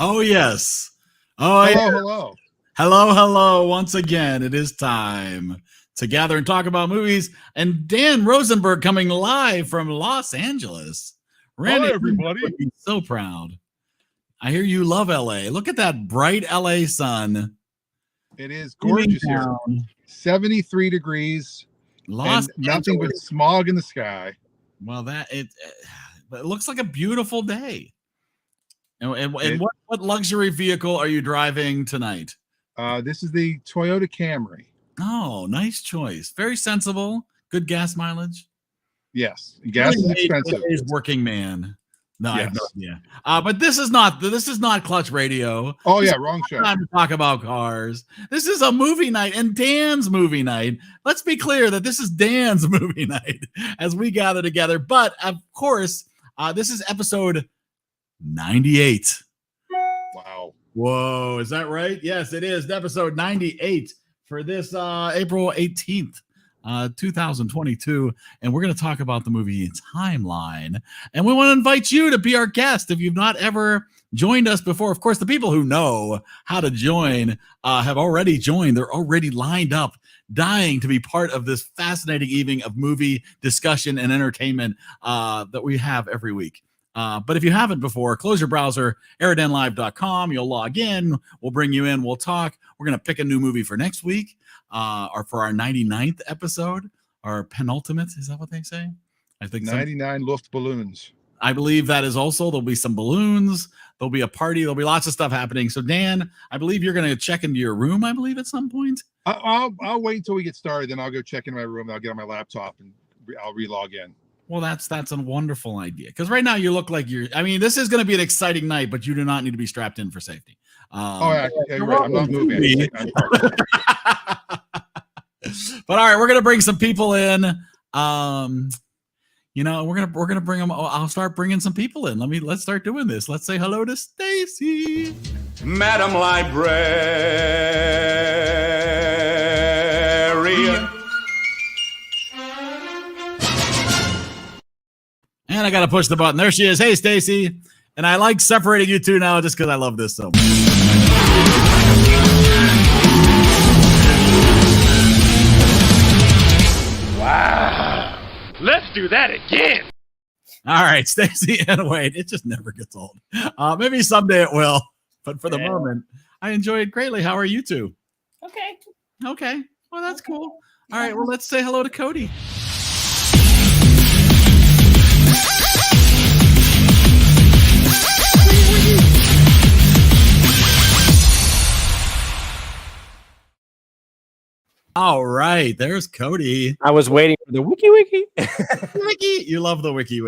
Oh, yes. Oh, hello, yeah. hello. Hello, hello. Once again, it is time to gather and talk about movies. And Dan Rosenberg coming live from Los Angeles. Randy, hi, everybody. would be so proud. I hear you love LA. Look at that bright LA sun. It is gorgeous here. 73 degrees. Los and nothing but smog in the sky. Well, it looks like a beautiful day. And what luxury vehicle are you driving tonight? This is the Toyota Camry. Oh, nice choice. Very sensible. Good gas mileage. Yes, gas is expensive. Working man. No, yes. I have no idea. But this is not Clutch Radio. Oh yeah, wrong show. Time to talk about cars. This is a movie night and Dan's movie night. Let's be clear that this is Dan's movie night as we gather together. But of course, this is episode 98. Wow. Whoa, is that right? Yes, it is episode 98 for this April 18th. 2022, and we're going to talk about the movie Timeline, and we want to invite you to be our guest if you've not ever joined us before. Of course, the people who know how to join have already joined. They're already lined up, dying to be part of this fascinating evening of movie discussion and entertainment that we have every week. But if you haven't before, close your browser, EriDanLive.com. You'll log in. We'll bring you in. We'll talk. We're going to pick a new movie for next week. Or for our 99th episode, our penultimate, is that what they say? I think 99 Luftballons. I believe that is also, there'll be some balloons, there'll be a party, there'll be lots of stuff happening. So Dan, I believe you're going to check into your room, I believe, at some point. I'll wait until we get started, then I'll go check in my room, I'll get on my laptop and I'll relog in. Well, that's a wonderful idea, because right now you look like this is going to be an exciting night, but you do not need to be strapped in for safety. Yeah, you're right. I'm not moving. But all right, we're gonna bring some people in. We're gonna bring them. I'll start bringing some people in. Let's start doing this. Let's say hello to Stacy, Madam Librarian. And I gotta push the button. There she is. Hey, Stacy. And I like separating you two now just because I love this so much. Wow. Let's do that again. All right, Stacy and Wade. It just never gets old. Maybe someday it will. But for the moment, I enjoy it greatly. How are you two? Okay. Well, that's cool. All right. Well, let's say hello to Cody. All right, there's Cody. I was waiting for the wiki. Wiki, you love the wiki.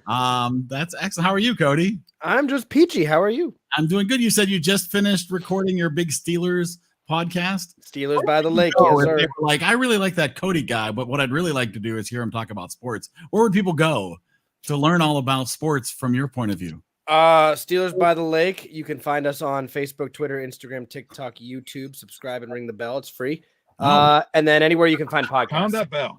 That's excellent. How are you, Cody? I'm just peachy. How are you? I'm doing good. You said you just finished recording your big Steelers podcast. Steelers by the Lake. Yes, sir. Like, I really like that Cody guy, but what I'd really like to do is hear him talk about sports. Where would people go to learn all about sports from your point of view? Steelers by the Lake. You can find us on Facebook, Twitter, Instagram, TikTok, YouTube. Subscribe and ring the bell. It's free. And then anywhere you can find podcasts. Pound that bell.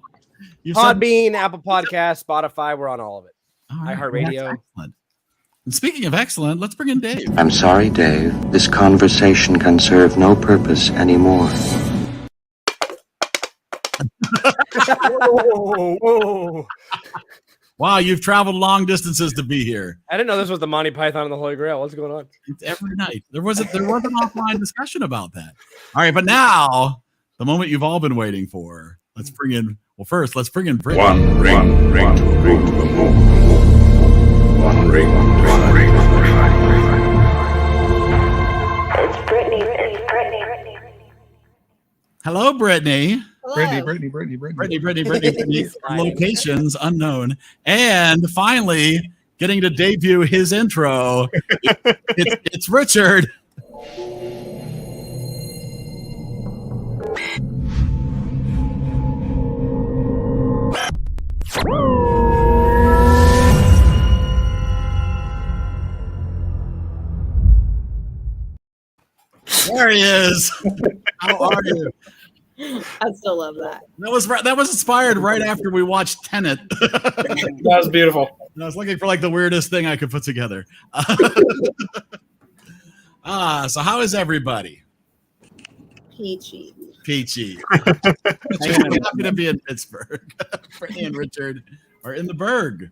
Podbean, Apple Podcasts, Spotify. We're on all of it. Right, iHeartRadio. And speaking of excellent, let's bring in Dave. I'm sorry, Dave. This conversation can serve no purpose anymore. Whoa. Wow, you've traveled long distances to be here. I didn't know this was the Monty Python and the Holy Grail. What's going on? It's every night. There was an offline discussion about that. All right, but now the moment you've all been waiting for. Let's bring in Brittany. One ring to the moon. One ring to the ring. It's Brittany. Hello, Brittany. Hello. Brittany. Locations unknown. And finally, getting to debut his intro. It's Richard. There he is. How are you? I still love that. That was inspired right after we watched Tenet. That was beautiful. I was looking for like the weirdest thing I could put together. So how is everybody? Peachy. Peachy. Happy to be in Pittsburgh. Brittany and Richard are in the Berg.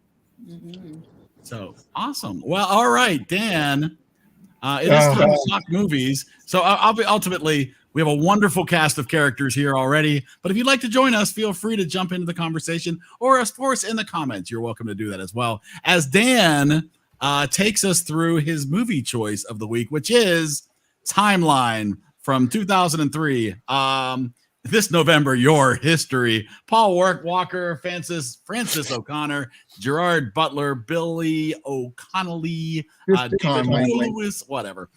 Mm-hmm. So awesome. Well, all right, Dan. It is time to talk movies. So I'll be ultimately. We have a wonderful cast of characters here already. But if you'd like to join us, feel free to jump into the conversation, or of course in the comments. You're welcome to do that as well. As Dan takes us through his movie choice of the week, which is Timeline from 2003. This November, Your History. Paul Walker, Francis O'Connor, Gerard Butler, Billy O'Connolly, David Lewis, whatever.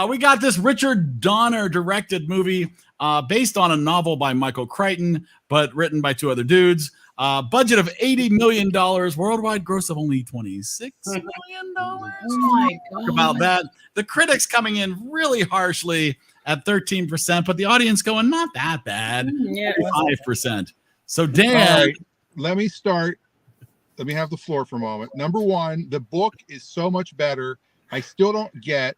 We got this Richard Donner directed movie based on a novel by Michael Crichton, but written by two other dudes. Budget of $80 million, worldwide gross of only $26 million. Oh my God. Talk about that. The critics coming in really harshly at 13%, but the audience going, not that bad, 5%. So Dan, all right, let me start. Let me have the floor for a moment. Number one, the book is so much better. I still don't get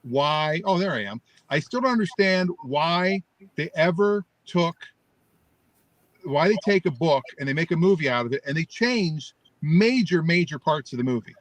why. Oh, there I am. I still don't understand why they take a book and they make a movie out of it and they change major parts of the movie.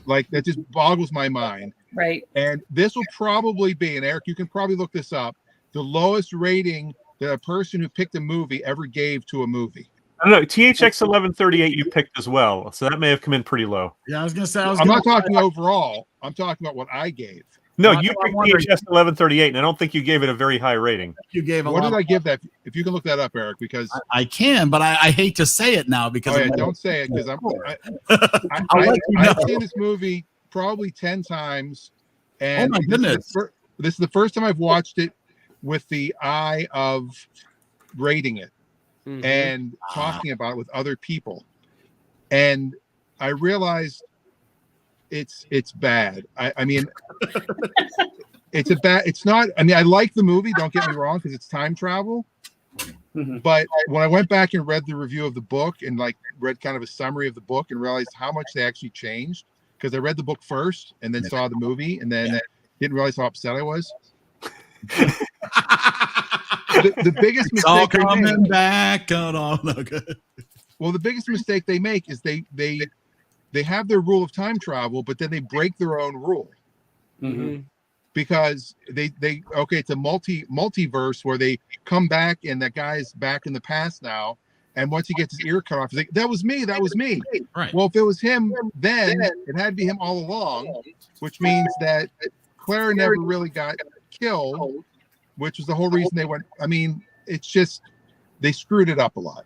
Like, that just boggles my mind. Right. And this will probably be, and Eric, you can probably look this up, the lowest rating that a person who picked a movie ever gave to a movie. I don't know. THX 1138 you picked as well, so that may have come in pretty low. yeah, I was gonna say I'm not talking overall. I'm talking about what I gave. No, Well, you I'm picked wondering- THX 1138, and I don't think you gave it a very high rating. you gave a What lot. did I give that? If you can look that up, Eric, because I can, but I hate to say it now because don't say it, because I'll let you know. I've seen this movie probably 10 times, and Oh my goodness. this is the first time I've watched it with the eye of rating it and talking about it with other people, and I realized it's bad. I mean, it's not. I mean, I like the movie. Don't get me wrong, because it's time travel. But when I went back and read the review of the book and like read kind of a summary of the book and realized how much they actually changed, because I read the book first and then saw the movie and then didn't realize how upset I was. The biggest It's all mistake they coming make, back. No good. well, the biggest mistake they make is they have their rule of time travel, but then they break their own rule. Because it's a multiverse where they come back and that guy's back in the past now, and once he gets his ear cut off, he's like, that was me. Right. Well, if it was him then, it had to be him all along, which means that Clara never really got killed, which was the whole reason they went. I mean, it's just, they screwed it up a lot.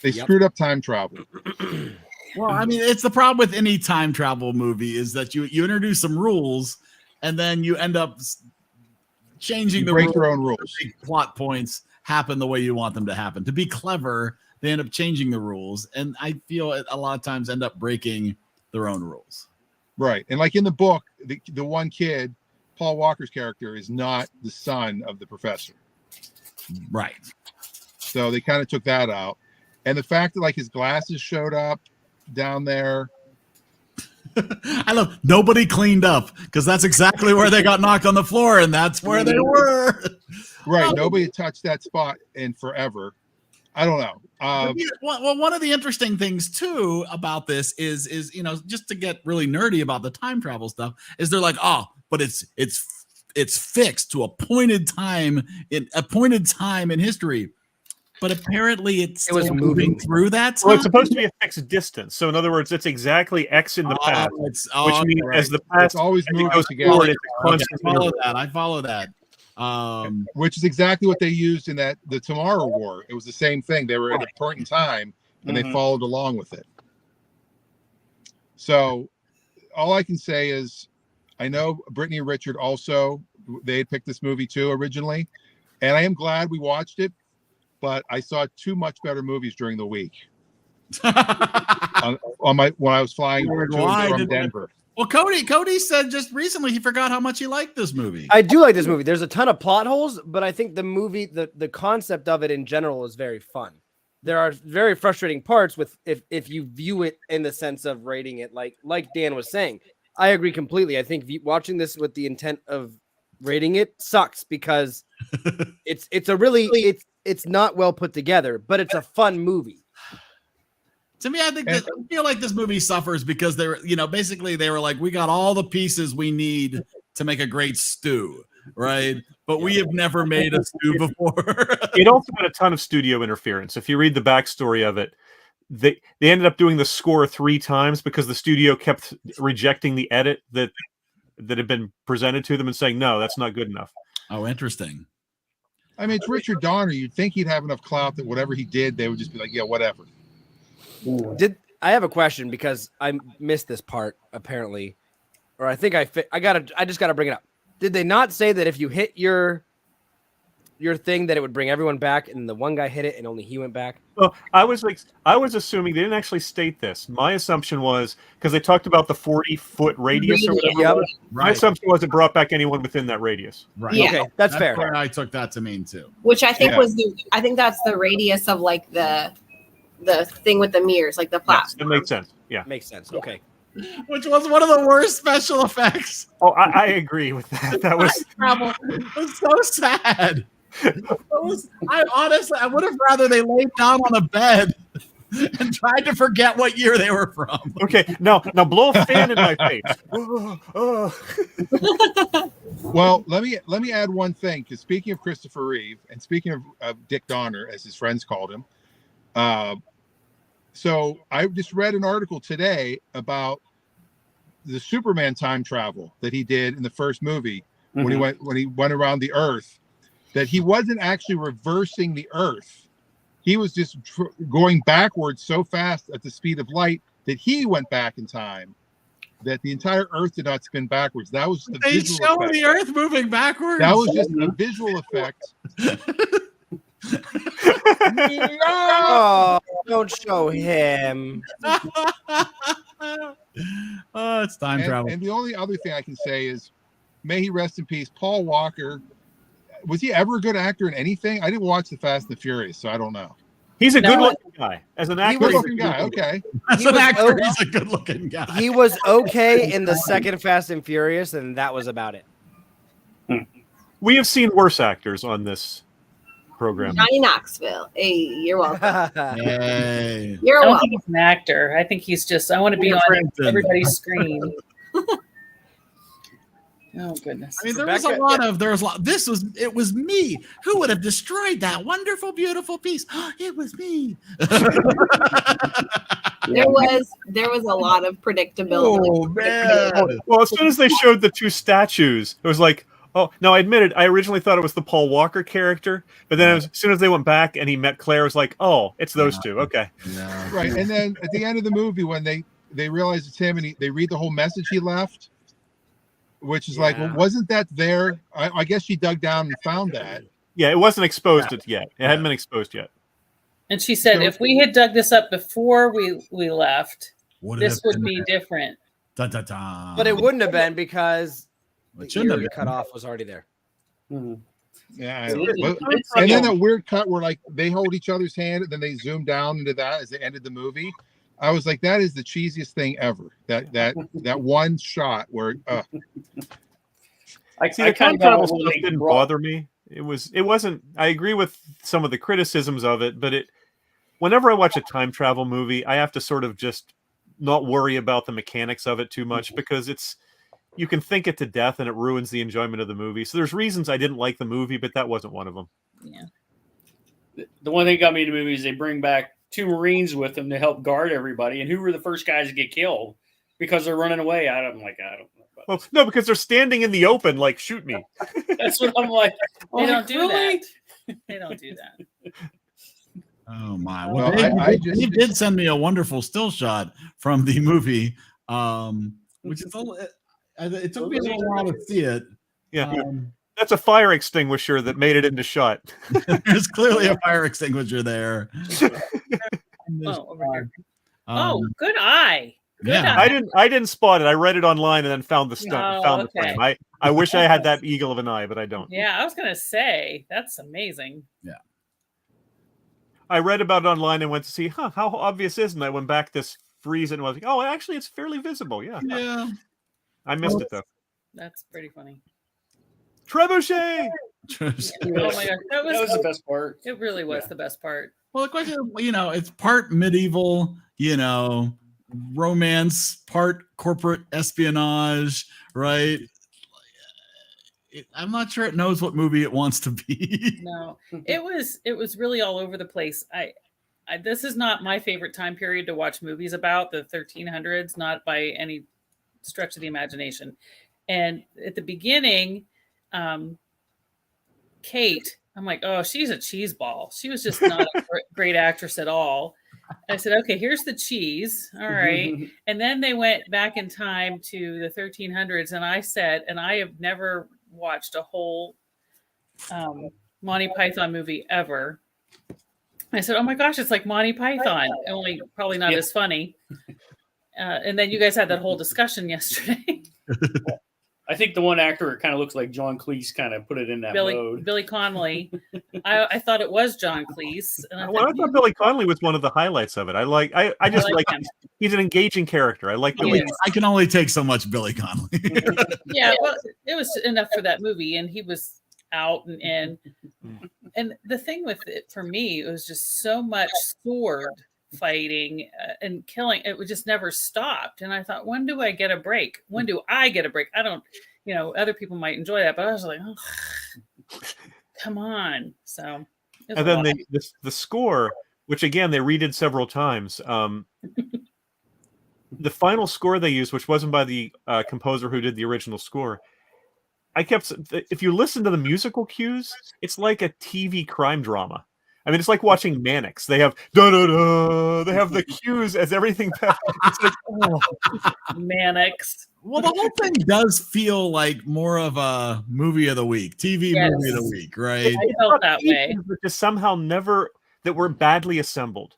They screwed up time travel. Well, I mean, it's the problem with any time travel movie is that you introduce some rules and then you end up changing the break rules. your own rules. Make plot points happen the way you want them to happen. To be clever, they end up changing the rules, and I feel a lot of times end up breaking their own rules. Right. And like in the book, the one kid, Paul Walker's character, is not the son of the professor. Right. So they kind of took that out. And the fact that like his glasses showed up down there. I love nobody cleaned up, because that's exactly where they got knocked on the floor, and that's where they were. Right. Nobody had touched that spot in forever. I don't know. Well, one of the interesting things too about this is just to get really nerdy about the time travel stuff, is they're like, oh, but it's fixed to appointed time in history. But apparently it was moving through that time. Well, it's supposed to be a fixed distance. So in other words, it's exactly X in the past, which means as the past it's always moving goes together. forward, it's a Okay, constant I follow that. Which is exactly what they used in the Tomorrow War. It was the same thing. They were at a point in time and they followed along with it. So all I can say is, I know Brittany and Richard also, they had picked this movie too originally, and I am glad we watched it, but I saw two much better movies during the week when I was flying to and from Denver. Well, Cody said just recently he forgot how much he liked this movie. I do like this movie. There's a ton of plot holes, but I think the movie, the concept of it in general is very fun. there are very frustrating parts with if you view it in the sense of rating it like Dan was saying. I agree completely. I think watching this with the intent of rating it sucks because it's not well put together, but it's a fun movie. To me, I feel like this movie suffers because basically they were like, we got all the pieces we need to make a great stew, right? But we have never made a stew before. It also had a ton of studio interference. If you read the backstory of it, they ended up doing the score 3 times because the studio kept rejecting the edit that had been presented to them and saying, no, that's not good enough. Oh, interesting. I mean, it's Richard Donner. You'd think he'd have enough clout that whatever he did, they would just be like, yeah, whatever. I have a question because I missed this part apparently, or I think I just gotta bring it up. Did they not say that if you hit your thing that it would bring everyone back, and the one guy hit it and only he went back? Well, I was assuming they didn't actually state this. My assumption was because they talked about the 40-foot radius or whatever. Yep. My assumption was it brought back anyone within that radius. Right. Yeah. Okay, that's fair. Where I took that to mean too. Which I think I think that's the radius of like the thing with the mirrors, like the platform. Yes, that makes sense. Yeah. Makes sense. Okay. Which was one of the worst special effects. Oh, I agree with that. That was It was so sad. I would have rather they laid down on a bed and tried to forget what year they were from. okay. Now blow a fan in my face. Well, let me add one thing, because speaking of Christopher Reeve and speaking of Dick Donner, as his friends called him, so I just read an article today about the Superman time travel that he did in the first movie when he went around the Earth. That he wasn't actually reversing the Earth. He was just going backwards so fast at the speed of light that he went back in time. That the entire Earth did not spin backwards. That was the They visual show effect. the Earth moving backwards. That was just a visual effect. Oh, don't show him. Oh, it's time travel. And the only other thing I can say is, may he rest in peace, Paul Walker. Was he ever a good actor in anything? I didn't watch The Fast and the Furious, so I don't know. He's a good-looking guy. As an actor, Good-looking guy. Okay. As an actor, he's a good-looking guy. He was okay in the second Fast and Furious, and that was about it. We have seen worse actors on this program. Johnny Knoxville. Hey, you're welcome. Yay. You're I don't welcome. think he's an actor. I think he's just, I want to be on everybody's screen. Oh goodness. I mean, there was a lot. It was me who would have destroyed that wonderful, beautiful piece. It was me. There was a lot of predictability. Oh man. Well, as soon as they showed the 2 statues, it was like, oh, now I admitted I originally thought it was the Paul Walker character, but then as soon as they went back and he met Claire, it was like, oh, it's those 2. Okay. Yeah. Right. And then at the end of the movie, when they realize it's him and they read the whole message he left, which is like, well, wasn't that there? I guess she dug down and found that. Yeah, it wasn't exposed yet. It hadn't been exposed yet. And she said, if we had dug this up before we left, This would be different. Dun, dun, dun. But it wouldn't have been because the shouldn't have ear been. cut off was already there. Yeah. It's- And then that weird cut where like they hold each other's hand and then they zoom down into that as they ended the movie. I was like, that is the cheesiest thing ever. That one shot where See, the time travel stuff didn't bother me. It wasn't. I agree with some of the criticisms of it, but whenever I watch a time travel movie, I have to sort of just not worry about the mechanics of it too much because you can think it to death and it ruins the enjoyment of the movie. So there's reasons I didn't like the movie, but that wasn't one of them. Yeah. The one thing got me to the movie is they bring back 2 Marines with them to help guard everybody. And who were the first guys to get killed because they're running away? I don't know. Well, no, because they're standing in the open, like, shoot me. That's what I'm like. They don't do that. They don't do that. Oh my! Well, Dave did send me a wonderful still shot from the movie, which is it took me a little while to see it. Yeah, that's a fire extinguisher that made it into shot. There's clearly a fire extinguisher there. Over here. Good eye. Good Yeah, eye. I didn't spot it. I read it online and then found the stunt. Found the okay. frame. I wish I had that eagle of an eye, but I don't. Yeah, I was gonna say that's amazing. Yeah. I read about it online and went to see, how obvious is it? And I went back this freeze and was like, oh, actually, it's fairly visible. Yeah. Yeah. I missed it, though. That's pretty funny. Trebuchet! Oh my gosh, that was the best part. It really was the best part. Well, the question, it's part medieval, romance, part corporate espionage, right? I'm not sure it knows what movie it wants to be. No, it was really all over the place. I this is not my favorite time period to watch movies about, the 1300s, not by any stretch of the imagination. And at the beginning, Kate, I'm like, oh, she's a cheese ball. She was just not a great actress at all. I said, okay, here's the cheese. All right. And then they went back in time to the 1300s. And I said, and I have never watched a whole Monty Python movie ever. I said, oh my gosh, it's like Monty Python, only probably not as funny. And then you guys had that whole discussion yesterday. I think the one actor kind of looks like John Cleese kind of put it in that mode. Billy Connolly. I thought it was John Cleese. And I thought Billy Connolly was one of the highlights of it. I just like him. He's an engaging character. I like Billy. I can only take so much Billy Connolly. Yeah, well, it was enough for that movie, and he was out and in. And the thing with it for me, it was just so much sword fighting and killing. It would just never stopped. And I thought, when do I get a break? When do I get a break? I don't, other people might enjoy that, but I was like, oh, come on. So, and then the score, which again they redid several times. The final score they used, which wasn't by the composer who did the original score, if you listen to the musical cues, it's like a TV crime drama. I mean, it's like watching Mannix. They have da-da-da. They have the cues as everything. It's like, oh. Mannix. Well, the whole thing does feel like more of a movie of the week, TV movie of the week, right? I felt that way. Just somehow that were badly assembled.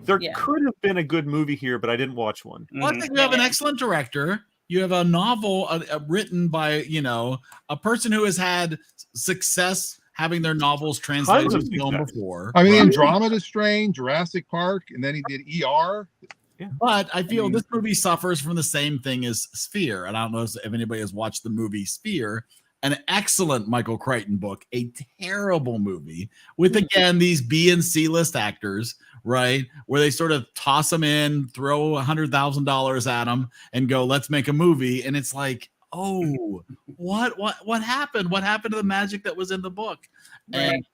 There could have been a good movie here, but I didn't watch one. Well, I think you have an excellent director. You have a novel written by, a person who has had success having their novels translated to film before. I mean, Andromeda Strain, Jurassic Park, and then he did ER. Yeah. But I feel this movie suffers from the same thing as Sphere. And I don't know if anybody has watched the movie Sphere, an excellent Michael Crichton book, a terrible movie with, again, these B and C list actors, right? Where they sort of toss them in, throw $100,000 at them and go, let's make a movie. And it's like, oh, what happened? What happened to the magic that was in the book? And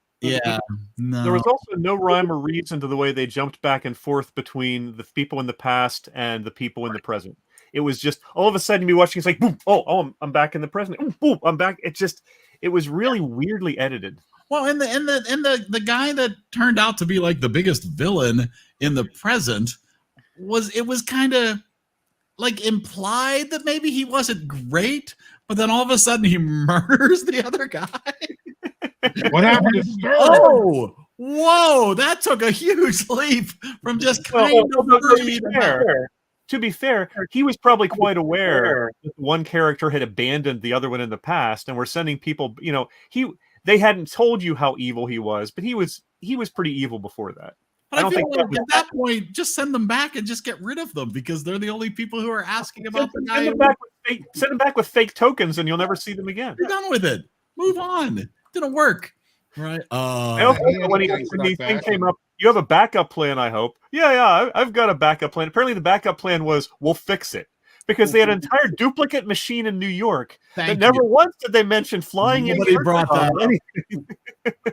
no. There was also no rhyme or reason to the way they jumped back and forth between the people in the past and the people in the present. It was just all of a sudden you'd be watching, it's like, boom, oh, I'm back in the present. Boom, I'm back. It was really weirdly edited. Well, and the guy that turned out to be like the biggest villain in the present was kind of like implied that maybe he wasn't great, but then all of a sudden he murders the other guy. What happened to Sterling? Oh, whoa! That took a huge leap from just kind of worried about. To be fair, he was probably quite aware that one character had abandoned the other one in the past, and we're sending people. They hadn't told you how evil he was, but he was pretty evil before that. But I feel like at that point, just send them back and just get rid of them because they're the only people who are asking about the guy. Send them back with fake tokens, and you'll never see them again. You're done with it. Move on. It didn't work, right? I also when the thing came up, you have a backup plan. I hope. Yeah. I've got a backup plan. Apparently, the backup plan was we'll fix it because they had an entire duplicate machine in New York that never once did they mention flying. Nobody brought that up.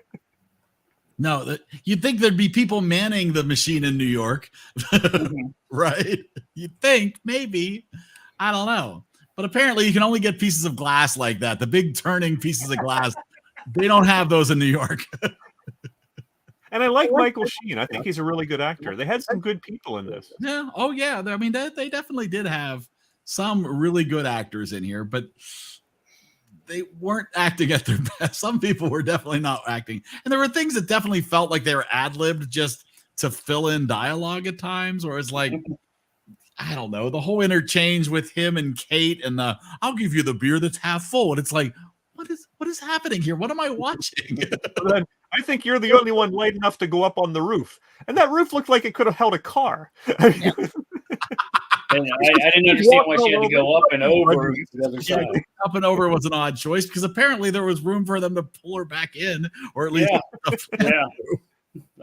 No, you'd think there'd be people manning the machine in New York, right? You'd think maybe, I don't know, but apparently you can only get pieces of glass like that. The big turning pieces of glass, they don't have those in New York. And I like Michael Sheen. I think he's a really good actor. They had some good people in this. Yeah. Oh yeah. I mean, they definitely did have some really good actors in here, but they weren't acting at their best. Some people were definitely not acting. And there were things that definitely felt like they were ad-libbed just to fill in dialogue at times, or it's like, I don't know, the whole interchange with him and Kate and I'll give you the beer that's half full. And it's like, what is happening here? What am I watching? I think you're the only one light enough to go up on the roof. And that roof looked like it could have held a car. And I didn't understand why she had to go up and over to the other side. Up and over was an odd choice because apparently there was room for them to pull her back in, or at least. Yeah.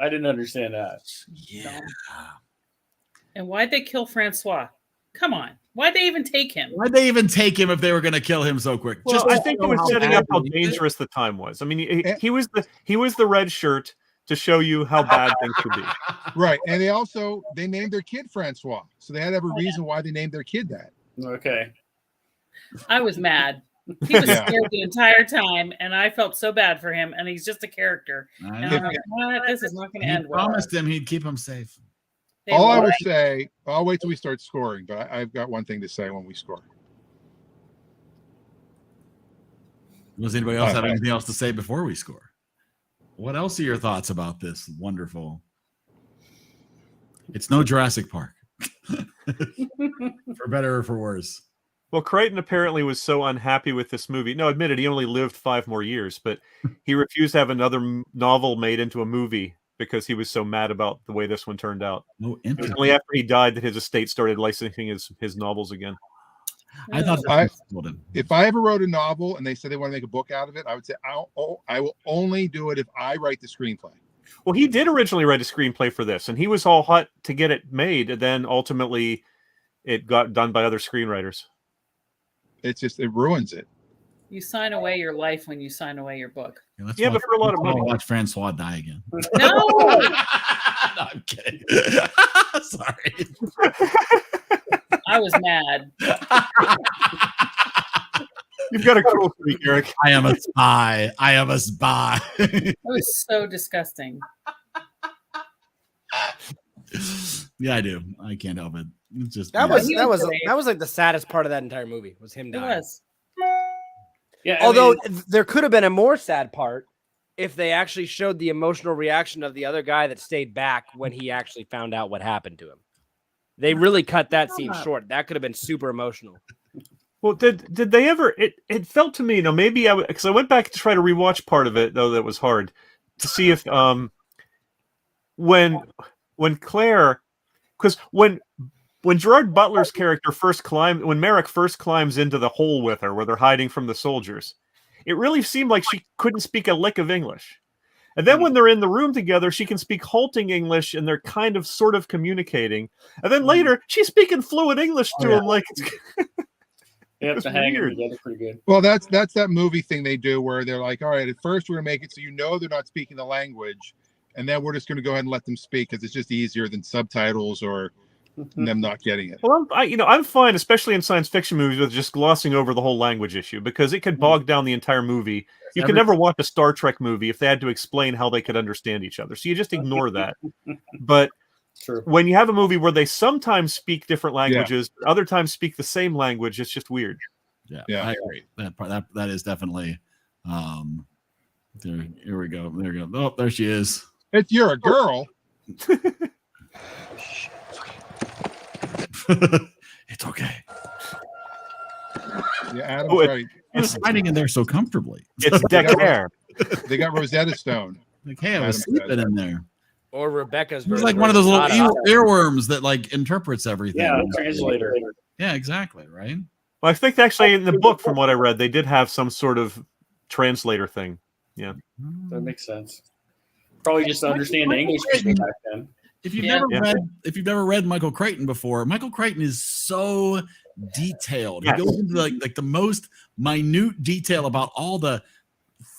I didn't understand that. Yeah. And why'd they kill Francois? Come on. Why'd they even take him? Why'd they even take him if they were going to kill him so quick? Well, I think it was setting up how dangerous the time was. I mean, he was the red shirt to show you how bad things could be. Right. And they named their kid Francois. So they had to have a reason why they named their kid that. Okay. I was mad. He was scared the entire time, and I felt so bad for him. And he's just a character. And I'm like, what? This is not going to end well. Promised him he'd keep him safe. All I would say, I'll wait till we start scoring, but I've got one thing to say when we score. Does anybody else have anything else to say before we score? What else are your thoughts about this wonderful? It's no Jurassic Park. For better or for worse. Well, Crichton apparently was so unhappy with this movie. No, admitted he only lived 5 more years, but he refused to have another novel made into a movie because he was so mad about the way this one turned out. It was only after he died that his estate started licensing his novels again. I thought if I ever wrote a novel and they said they want to make a book out of it, I would say I will only do it if I write the screenplay. Well, he did originally write a screenplay for this, and he was all hot to get it made, and then ultimately it got done by other screenwriters. It ruins it. You sign away your life when you sign away your book. Yeah, but for a lot of money. Watch Francois die again. No, no, I'm kidding. Sorry. I was mad. You've got a cool streak, Eric. I am a spy. I am a spy. That was so disgusting. Yeah, I do. I can't help it. It's just that was like the saddest part of that entire movie was him dying. It was. Yeah. Although there could have been a more sad part if they actually showed the emotional reaction of the other guy that stayed back when he actually found out what happened to him. They really cut that scene short. That could have been super emotional. Well, did they ever? It felt to me, maybe because I went back to try to rewatch part of it, though that was hard to see if when Claire, because when Gerard Butler's character when Merrick first climbs into the hole with her where they're hiding from the soldiers, it really seemed like she couldn't speak a lick of English. And then when they're in the room together, she can speak halting English and they're kind of sort of communicating. And then later, she's speaking fluent English to him. Like, they have to hang it together pretty good. Well, that's that movie thing they do where they're like, all right, at first we're going to make it so they're not speaking the language. And then we're just going to go ahead and let them speak because it's just easier than subtitles or them not getting it. Well, I'm fine, especially in science fiction movies, with just glossing over the whole language issue because it could bog down the entire movie. You can never watch a Star Trek movie if they had to explain how they could understand each other. So you just ignore that. But when you have a movie where they sometimes speak different languages, other times speak the same language, it's just weird. Yeah, I agree. That is definitely. Here we go. There we go. Oh, there she is. You're a girl. It's okay. Yeah, Adam's right. It's hiding in there so comfortably. It's deck hair. They got Rosetta Stone. Like, hey, I was sleeping in there. Or Rebecca's. It's like one of those little earworms that like interprets everything. Yeah, translator. Yeah, exactly. Right. Well, I think actually in the book, from what I read, they did have some sort of translator thing. Yeah, that makes sense. Probably just to understand the English speaking back then. If you've never read Michael Crichton before, Michael Crichton is so detailed. He goes into like the most minute detail about all the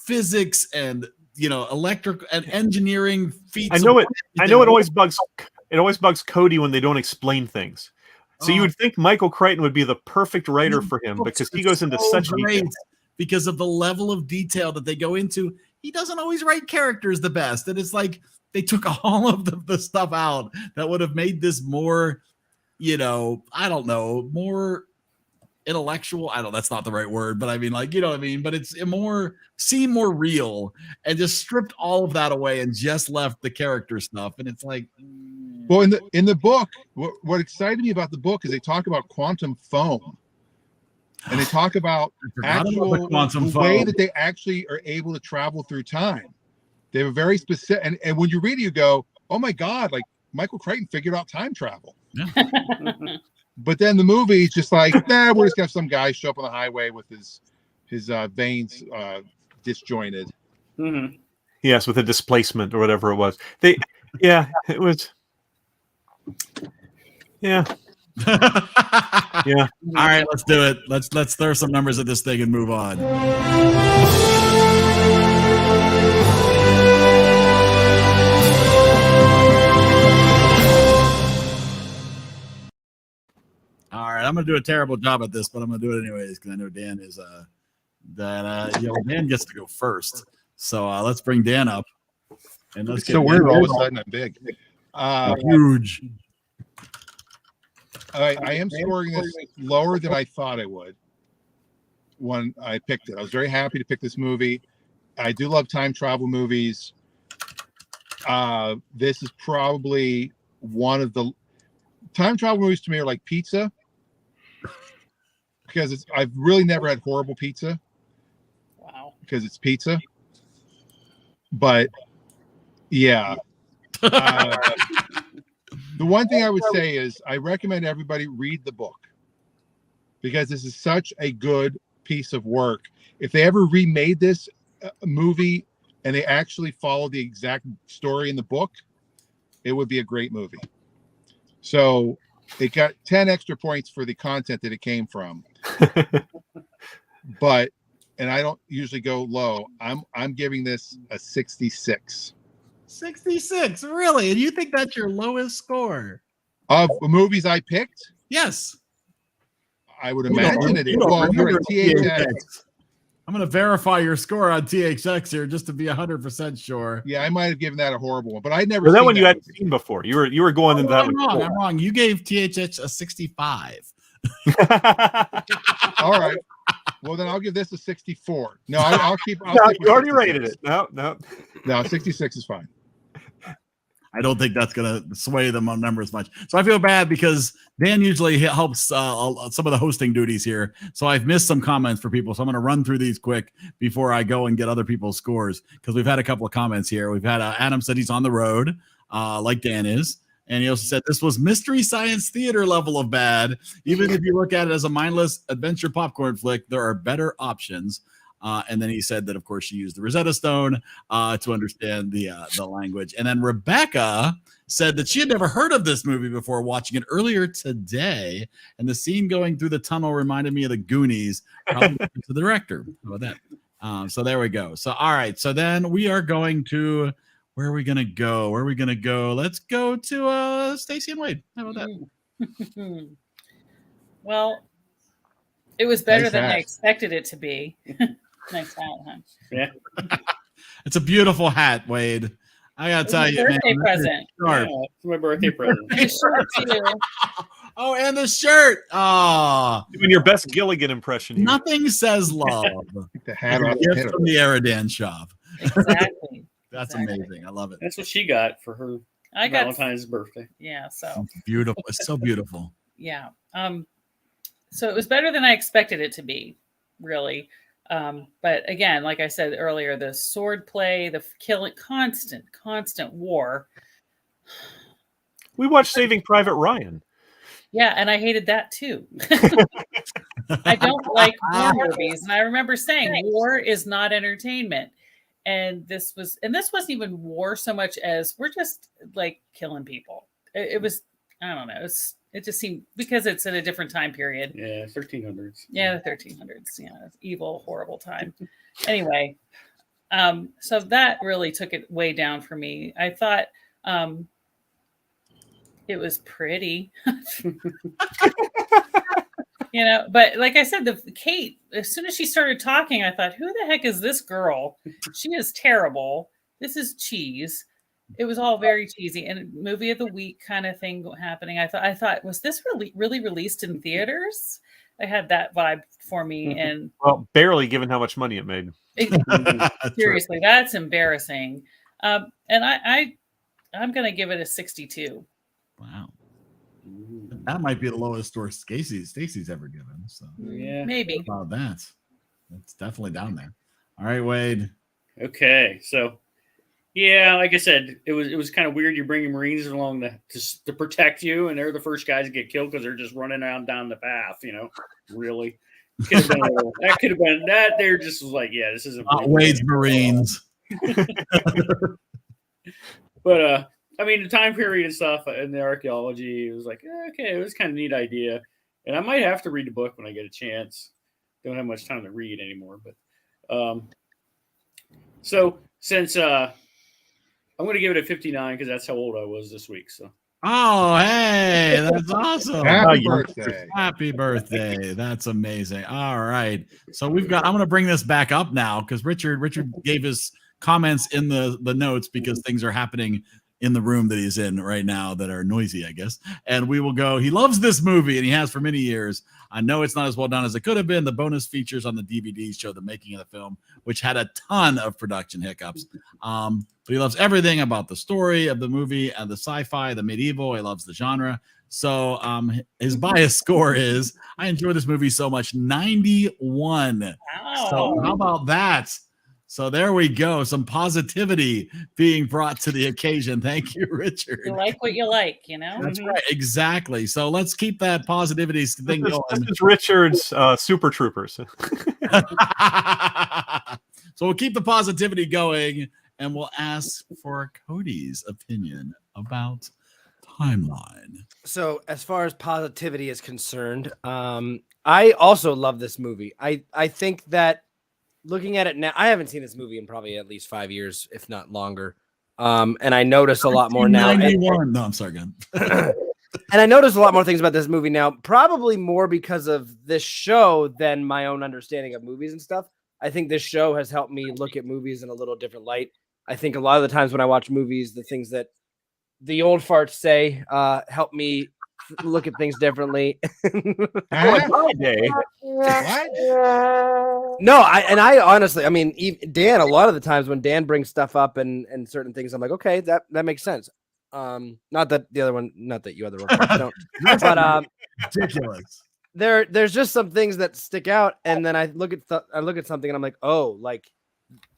physics and electric and engineering feats. I know it always bugs Cody when they don't explain things. So you would think Michael Crichton would be the perfect writer for him because he goes into such detail. Because of the level of detail that they go into. He doesn't always write characters the best. And it's like they took all of the stuff out that would have made this more, I don't know, more intellectual. That's not the right word, but I mean, like, you know what I mean? But it's seem more real and just stripped all of that away and just left the character stuff. And it's like, well, in the book, what excited me about the book is they talk about quantum foam. And they talk about the way that they actually are able to travel through time. They have a very specific, and when you read it, you go, "Oh my God!" Like Michael Crichton figured out time travel. Yeah. But then the movie is just like, nah, we're just gonna have some guy show up on the highway with his veins disjointed. Mm-hmm. Yes, with a displacement or whatever it was. It was. Yeah. Yeah. All right, let's do it. Let's throw some numbers at this thing and move on. All right, I'm gonna do a terrible job at this, but I'm gonna do it anyways because I know Dan is Dan gets to go first. So let's bring Dan up, and let's It's so weird. All of a sudden, I'm big. Huge. All right, I am scoring this lower than I thought I would when I picked it. I was very happy to pick this movie. I do love time travel movies. This is probably one of the time travel movies to me are like pizza. Because I've really never had horrible pizza. Wow. Because it's pizza. But yeah. The one thing I would say is I recommend everybody read the book. Because this is such a good piece of work. If they ever remade this movie and they actually followed the exact story in the book, it would be a great movie. So it got 10 extra points for the content that it came from. But and I don't usually go low. I'm giving this a 66. 66, really? And you think that's your lowest score? Of the movies I picked? Yes. I would imagine it is. Well, you're right, THX. I'm going to verify your score on THX here just to be 100% sure. Yeah, I might have given that a horrible one, but I'd never Was that seen one you that hadn't seen before? You were going into that one. I'm wrong. You gave THX a 65. All right. Well, then I'll give this a 64. No, I'll keep. You already rated it. No, 66 is fine. I don't think that's going to sway them on numbers much. So I feel bad because Dan usually helps some of the hosting duties here. So I've missed some comments for people. So I'm going to run through these quick before I go and get other people's scores because we've had a couple of comments here. We've had Adam said he's on the road like Dan is. And he also said this was Mystery Science Theater level of bad. Even if you look at it as a mindless adventure popcorn flick, there are better options. And then he said that, of course, she used the Rosetta Stone to understand the language. And then Rebecca said that she had never heard of this movie before watching it earlier today. And the scene going through the tunnel reminded me of the Goonies, probably to the director. How about that? So there we go. So, all right. So then we are going to, where are we going to go? Let's go to Stacy and Wade. How about that? Well, it was better Nice than I hat. expected it to be. Nice hat, huh? Yeah. It's a beautiful hat, Wade. I gotta tell you, Birthday man. present. Sharp. Yeah, it's my birthday present. Nice shirt, too. Oh, and the shirt. Oh, Doing your best Gilligan impression here. nothing says love. The hat A off the gift head. from the EriDan shop. Exactly. That's Exactly. amazing. I love it. That's what she got for her I got Valentine's birthday. yeah. So It's beautiful. It's so beautiful. yeah. So it was better than I expected it to be, really. But again, like I said earlier, the sword play, the killing, constant war. We watched Saving Private Ryan. Yeah, and I hated that too. I don't like war movies, and I remember saying war is not entertainment. And this wasn't even war so much as we're just like killing people. It was, I don't know. It just seemed because it's in a different time period. Yeah, 1300s. Yeah, the 1300s. Yeah, evil, horrible time. Anyway, so that really took it way down for me. I thought it was pretty, but like I said, Kate, as soon as she started talking, I thought, who the heck is this girl? She is terrible. This is cheese. It was all very cheesy and movie of the week kind of thing happening. I thought, was this really released in theaters? I had that vibe for me. And Well, barely given how much money it made. seriously, that's embarrassing. And I'm going to give it a 62. Wow. That might be the lowest score Stacy's ever given. So Yeah. Maybe. how about that? It's definitely down there. All right, Wade. Okay, so Yeah, like I said, it was kind of weird. You're bringing Marines along to protect you, and they're the first guys to get killed because they're just running down the path. Really, that could have been that. They're just like, yeah, this isn't Wade's Marines. But I mean, the time period and stuff and the archaeology, it was like, okay, it was kind of a neat idea, and I might have to read the book when I get a chance. Don't have much time to read anymore, but so since I'm going to give it a 59 because that's how old I was this week. So. Oh, hey, that's awesome. Happy birthday. Happy birthday. That's amazing. All right. So I'm going to bring this back up now because Richard gave his comments in the notes because things are happening in the room that he's in right now that are noisy, I guess. And we will go. He loves this movie and he has for many years. I know it's not as well done as it could have been. The bonus features on the DVD show the making of the film, which had a ton of production hiccups. But he loves everything about the story of the movie and the sci-fi, the medieval. He loves the genre. So his bias score is, I enjoy this movie so much, 91. Wow. So how about that? So there we go. Some positivity being brought to the occasion. Thank you, Richard. You like what you like, you know? That's right. Exactly. So let's keep that positivity thing going. This is Richard's Super Troopers. So we'll keep the positivity going and we'll ask for Cody's opinion about Timeline. So as far as positivity is concerned, I also love this movie. I think that looking at it now, I haven't seen this movie in probably at least 5 years, if not longer. And I notice a lot more now. No, I'm sorry, again. And I notice a lot more things about this movie now, probably more because of this show than my own understanding of movies and stuff. I think this show has helped me look at movies in a little different light. I think a lot of the times when I watch movies, the things that the old farts say help me look at things differently. My day. What? No, I honestly, I mean, Dan, a lot of the times when Dan brings stuff up and certain things, I'm like, okay, that makes sense. Not that the other one, not that you other ones don't, but ridiculous. There's just some things that stick out, and then I look at something and I'm like, oh, like,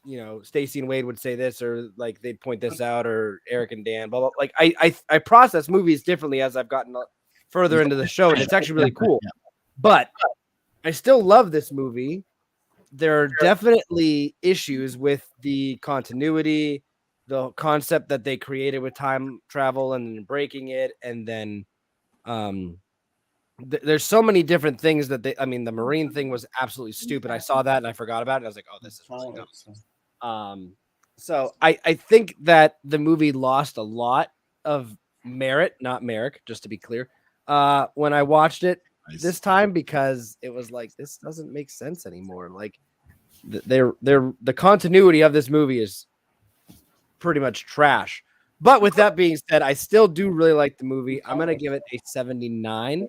you know, Stacy and Wade would say this, or like they'd point this out, or Eric and Dan, blah blah. Like I process movies differently as I've gotten further into the show, and it's actually really cool. But I still love this movie. There are definitely issues with the continuity, the concept that they created with time travel and breaking it, and then there's so many different things that the Marine thing was absolutely stupid. I saw that and I forgot about it. I was like, oh, this is really dumb. So I think that the movie lost a lot of merit, not Merrick, just to be clear, when I watched it this time, because it was like, this doesn't make sense anymore. Like the continuity of this movie is pretty much trash. But with that being said, I still do really like the movie. I'm going to give it a 79,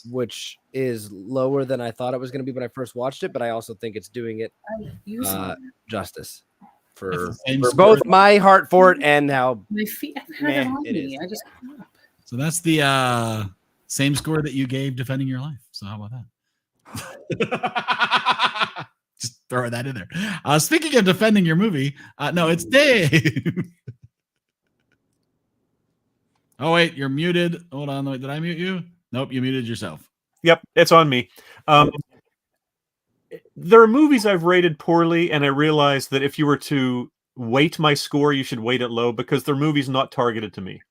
which is lower than I thought it was going to be when I first watched it. But I also think it's doing it justice for both my heart for it and how my feet. I've had it on me. I just So that's the same score that you gave Defending Your Life. So how about that? Just throw that in there. Speaking of defending your movie, no, it's Dave. Oh, wait, you're muted. Hold on. Wait, did I mute you? Nope, you muted yourself. Yep, it's on me. There are movies I've rated poorly, and I realized that if you were to weight my score, you should weight it low because they're movies not targeted to me.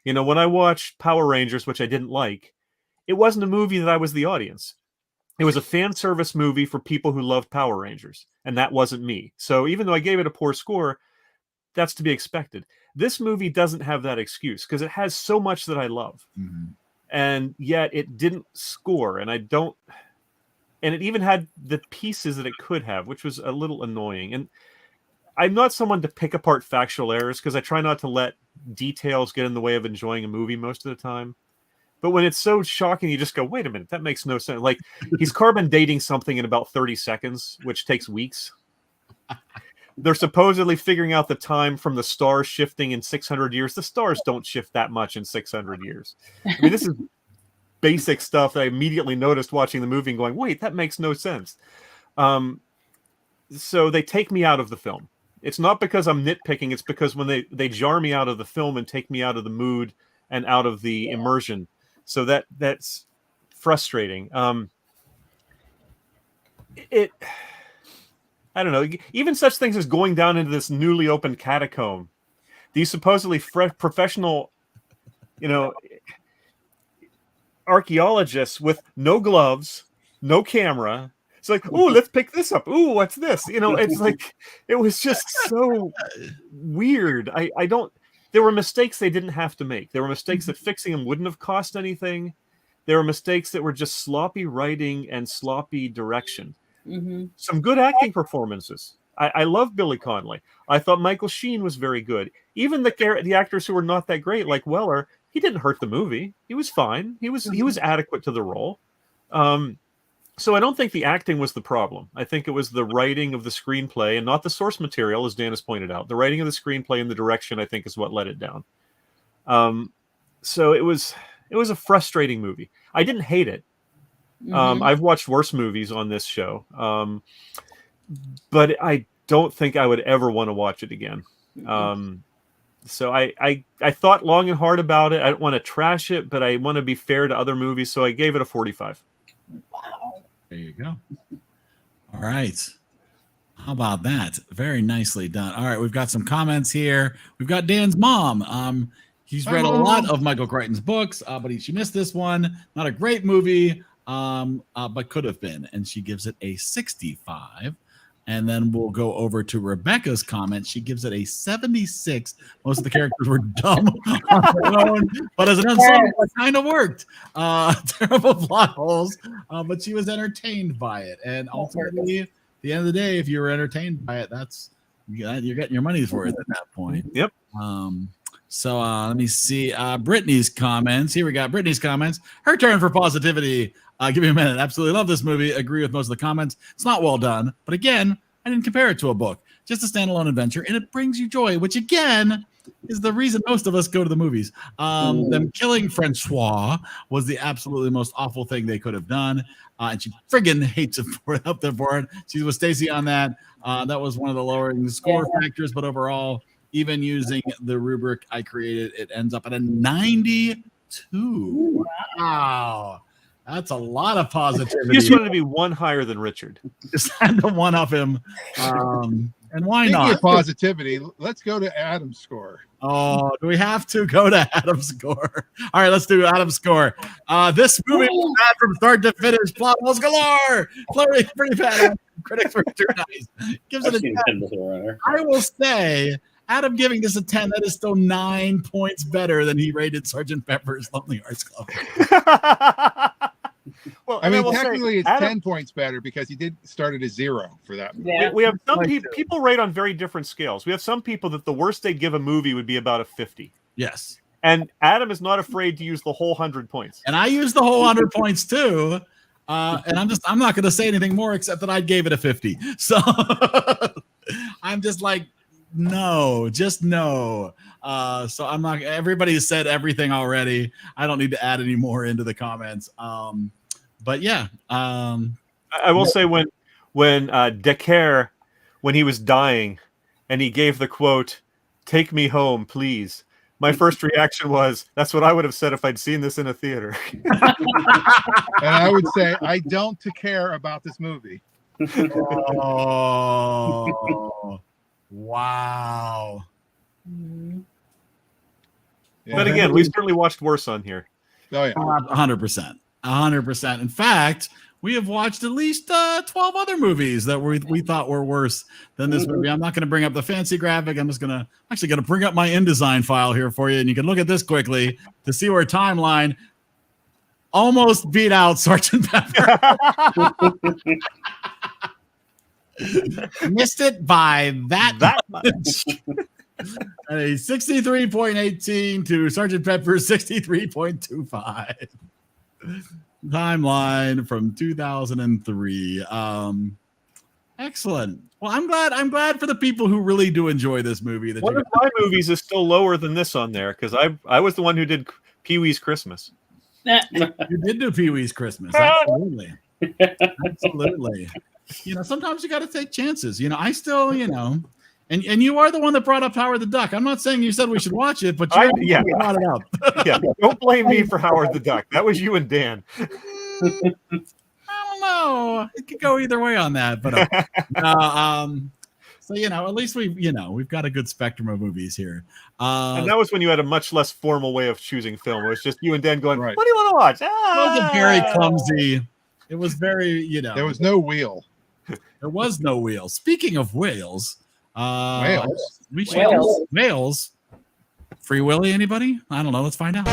You know, when I watched Power Rangers, which I didn't like, it wasn't a movie that I was the audience. It was a fan service movie for people who loved Power Rangers, and that wasn't me. So even though I gave it a poor score, that's to be expected. This movie doesn't have that excuse because it has so much that I love. Mm-hmm. And yet it didn't score, and it even had the pieces that it could have, which was a little annoying. And I'm not someone to pick apart factual errors because I try not to let details get in the way of enjoying a movie most of the time. But when it's so shocking, you just go, wait a minute, that makes no sense. Like, he's carbon dating something in about 30 seconds, which takes weeks. They're supposedly figuring out the time from the stars shifting in 600 years. The stars don't shift that much in 600 years. I mean, this is basic stuff that I immediately noticed watching the movie and going, wait, that makes no sense. So they take me out of the film. It's not because I'm nitpicking. It's because when they jar me out of the film and take me out of the mood and out of the immersion. So that's frustrating. I don't know. Even such things as going down into this newly opened catacomb. These supposedly professional, archaeologists with no gloves, no camera. It's like, ooh, let's pick this up. Ooh, what's this? It's like, it was just so weird. I don't. There were mistakes they didn't have to make. There were mistakes that fixing them wouldn't have cost anything. There were mistakes that were just sloppy writing and sloppy direction. Mm-hmm. Some good acting performances. I love Billy Connolly. I thought Michael Sheen was very good. Even the actors who were not that great, like Weller, he didn't hurt the movie. He was fine. He was adequate to the role. So I don't think the acting was the problem. I think it was the writing of the screenplay and not the source material, as Dan has pointed out. The writing of the screenplay and the direction, I think, is what let it down. So it was a frustrating movie. I didn't hate it. Mm-hmm. I've watched worse movies on this show, but I don't think I would ever want to watch it again. So I thought long and hard about it. I don't want to trash it, but I want to be fair to other movies, so I gave it a 45. Wow. There you go. All right. How about that? Very nicely done. All right, we've got some comments here. We've got Dan's mom. He's read a lot of Michael Crichton's books, but she missed this one. Not a great movie, but could have been. And she gives it a 65. And then we'll go over to Rebecca's comment. She gives it a 76. Most of the characters were dumb on their own, but as an ensemble, it kind of worked. Terrible plot holes, but she was entertained by it. And ultimately, at the end of the day, if you were entertained by it, you're getting your money's worth at that point. Yep. So let me see Brittany's comments. Here we got Brittany's comments. Her turn for positivity. Give me a minute. Absolutely love this movie. Agree with most of the comments. It's not well done, but again, I didn't compare it to a book. Just a standalone adventure, and it brings you joy, which again is the reason most of us go to the movies. Them killing Francois was the absolutely most awful thing they could have done, and she friggin' hates it up there for it. She's with Stacy on that. That was one of the lowering score factors, but overall, even using the rubric I created, it ends up at a 92. Wow. That's a lot of positivity. You just wanted to be one higher than Richard. Just had to one up him. And why Speaking not? of positivity, let's go to Adam's score. Oh, do we have to go to Adam's score? All right, let's do Adam's score. This movie was bad from start to finish. Plot holes galore. Pretty bad. Critics were too nice. Gives it a 10. I will say, Adam giving this a 10, that is still 9 points better than he rated Sgt. Pepper's Lonely Hearts Club. Well, I mean, technically it's 10 points better because he did start at a 0 for that movie. Yeah. We have some people rate on very different scales. We have some people that the worst they'd give a movie would be about a 50. Yes. And Adam is not afraid to use the whole 100 points. And I used the whole 100 points too. And I'm not going to say anything more except that I gave it a 50. So I'm just like, no, just no. So I'm not. Everybody has said everything already. I don't need to add any more into the comments. But yeah, I will say when Decker, when he was dying, and he gave the quote, "Take me home, please." My first reaction was, "That's what I would have said if I'd seen this in a theater." And I would say, I don't care about this movie. Oh. Wow. Yeah. But again, we've certainly watched worse on here. Oh yeah, 100%. 100%. In fact, we have watched at least 12 other movies that we thought were worse than this movie. I'm not going to bring up the fancy graphic. I'm actually going to bring up my InDesign file here for you, and you can look at this quickly to see where Timeline almost beat out Sgt. Pepper. Missed it by that much. A 63.18 to Sgt. Pepper's 63.25. Timeline from 2003. Excellent. Well, I'm glad for the people who really do enjoy this movie. One of my movies is still lower than this on there because I was the one who did Pee-wee's Christmas. You did do Pee-wee's Christmas. Absolutely. Absolutely. Sometimes you got to take chances. I still, And you are the one that brought up Howard the Duck. I'm not saying you said we should watch it, but you brought it up. Yeah, don't blame me for Howard the Duck. That was you and Dan. I don't know. It could go either way on that, but so at least we've got a good spectrum of movies here. And that was when you had a much less formal way of choosing film. It was just you and Dan going, Right. "What do you want to watch?" It wasn't very clumsy. It was very, There was no wheel. There was no wheel. Speaking of whales, Whales. We should whales. Free Willy, anybody? I don't know. Let's find out.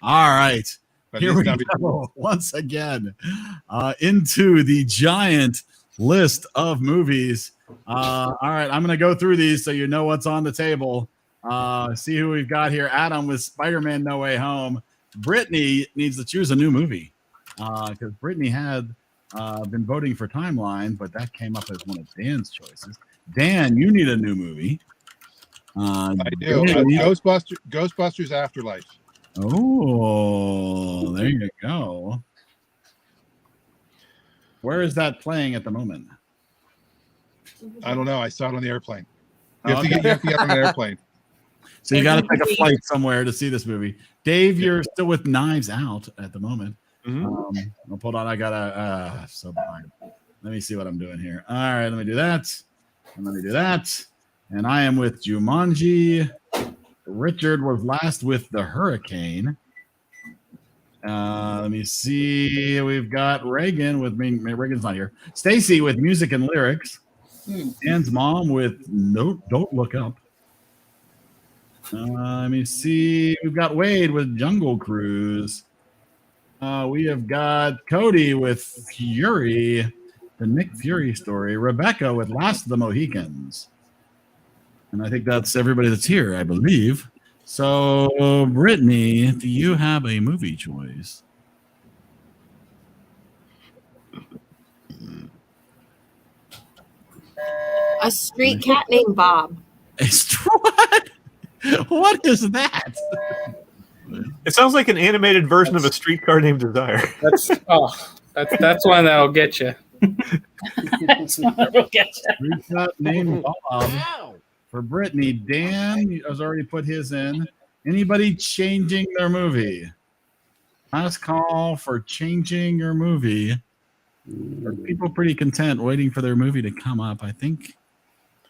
All right. But Here he's we gotta be- go once again into the giant list of movies. All right, I'm going to go through these so you know what's on the table. See who we've got here. Adam with Spider-Man No Way Home. Brittany needs to choose a new movie because Brittany had been voting for Timeline, but that came up as one of Dan's choices. Dan, you need a new movie. I do. Ghostbusters Afterlife. Oh, there you go. Where is that playing at the moment? I don't know. I saw it on the airplane. You have to get on an airplane. So you got to take a flight somewhere to see this movie. Dave, you're still with Knives Out at the moment. Hold on. I got so behind. Let me see what I'm doing here. All right, let me do that. And let me do that. And I am with Jumanji. Richard was last with The Hurricane. Let me see. We've got Reagan with me. Reagan's not here. Stacy with Music and Lyrics. Dan's mom with Don't Look Up. Let me see. We've got Wade with Jungle Cruise. We have got Cody with Fury, the Nick Fury story. Rebecca with Last of the Mohicans. And I think that's everybody that's here, I believe. So, Brittany, do you have a movie choice? A street cat named Bob. What? What is that? It sounds like an animated version of A Streetcar Named Desire. That's one that'll get you. Street cat named Bob. For Brittany, Dan has already put his in. Anybody changing their movie? Last call for changing your movie. Are people pretty content waiting for their movie to come up? I think.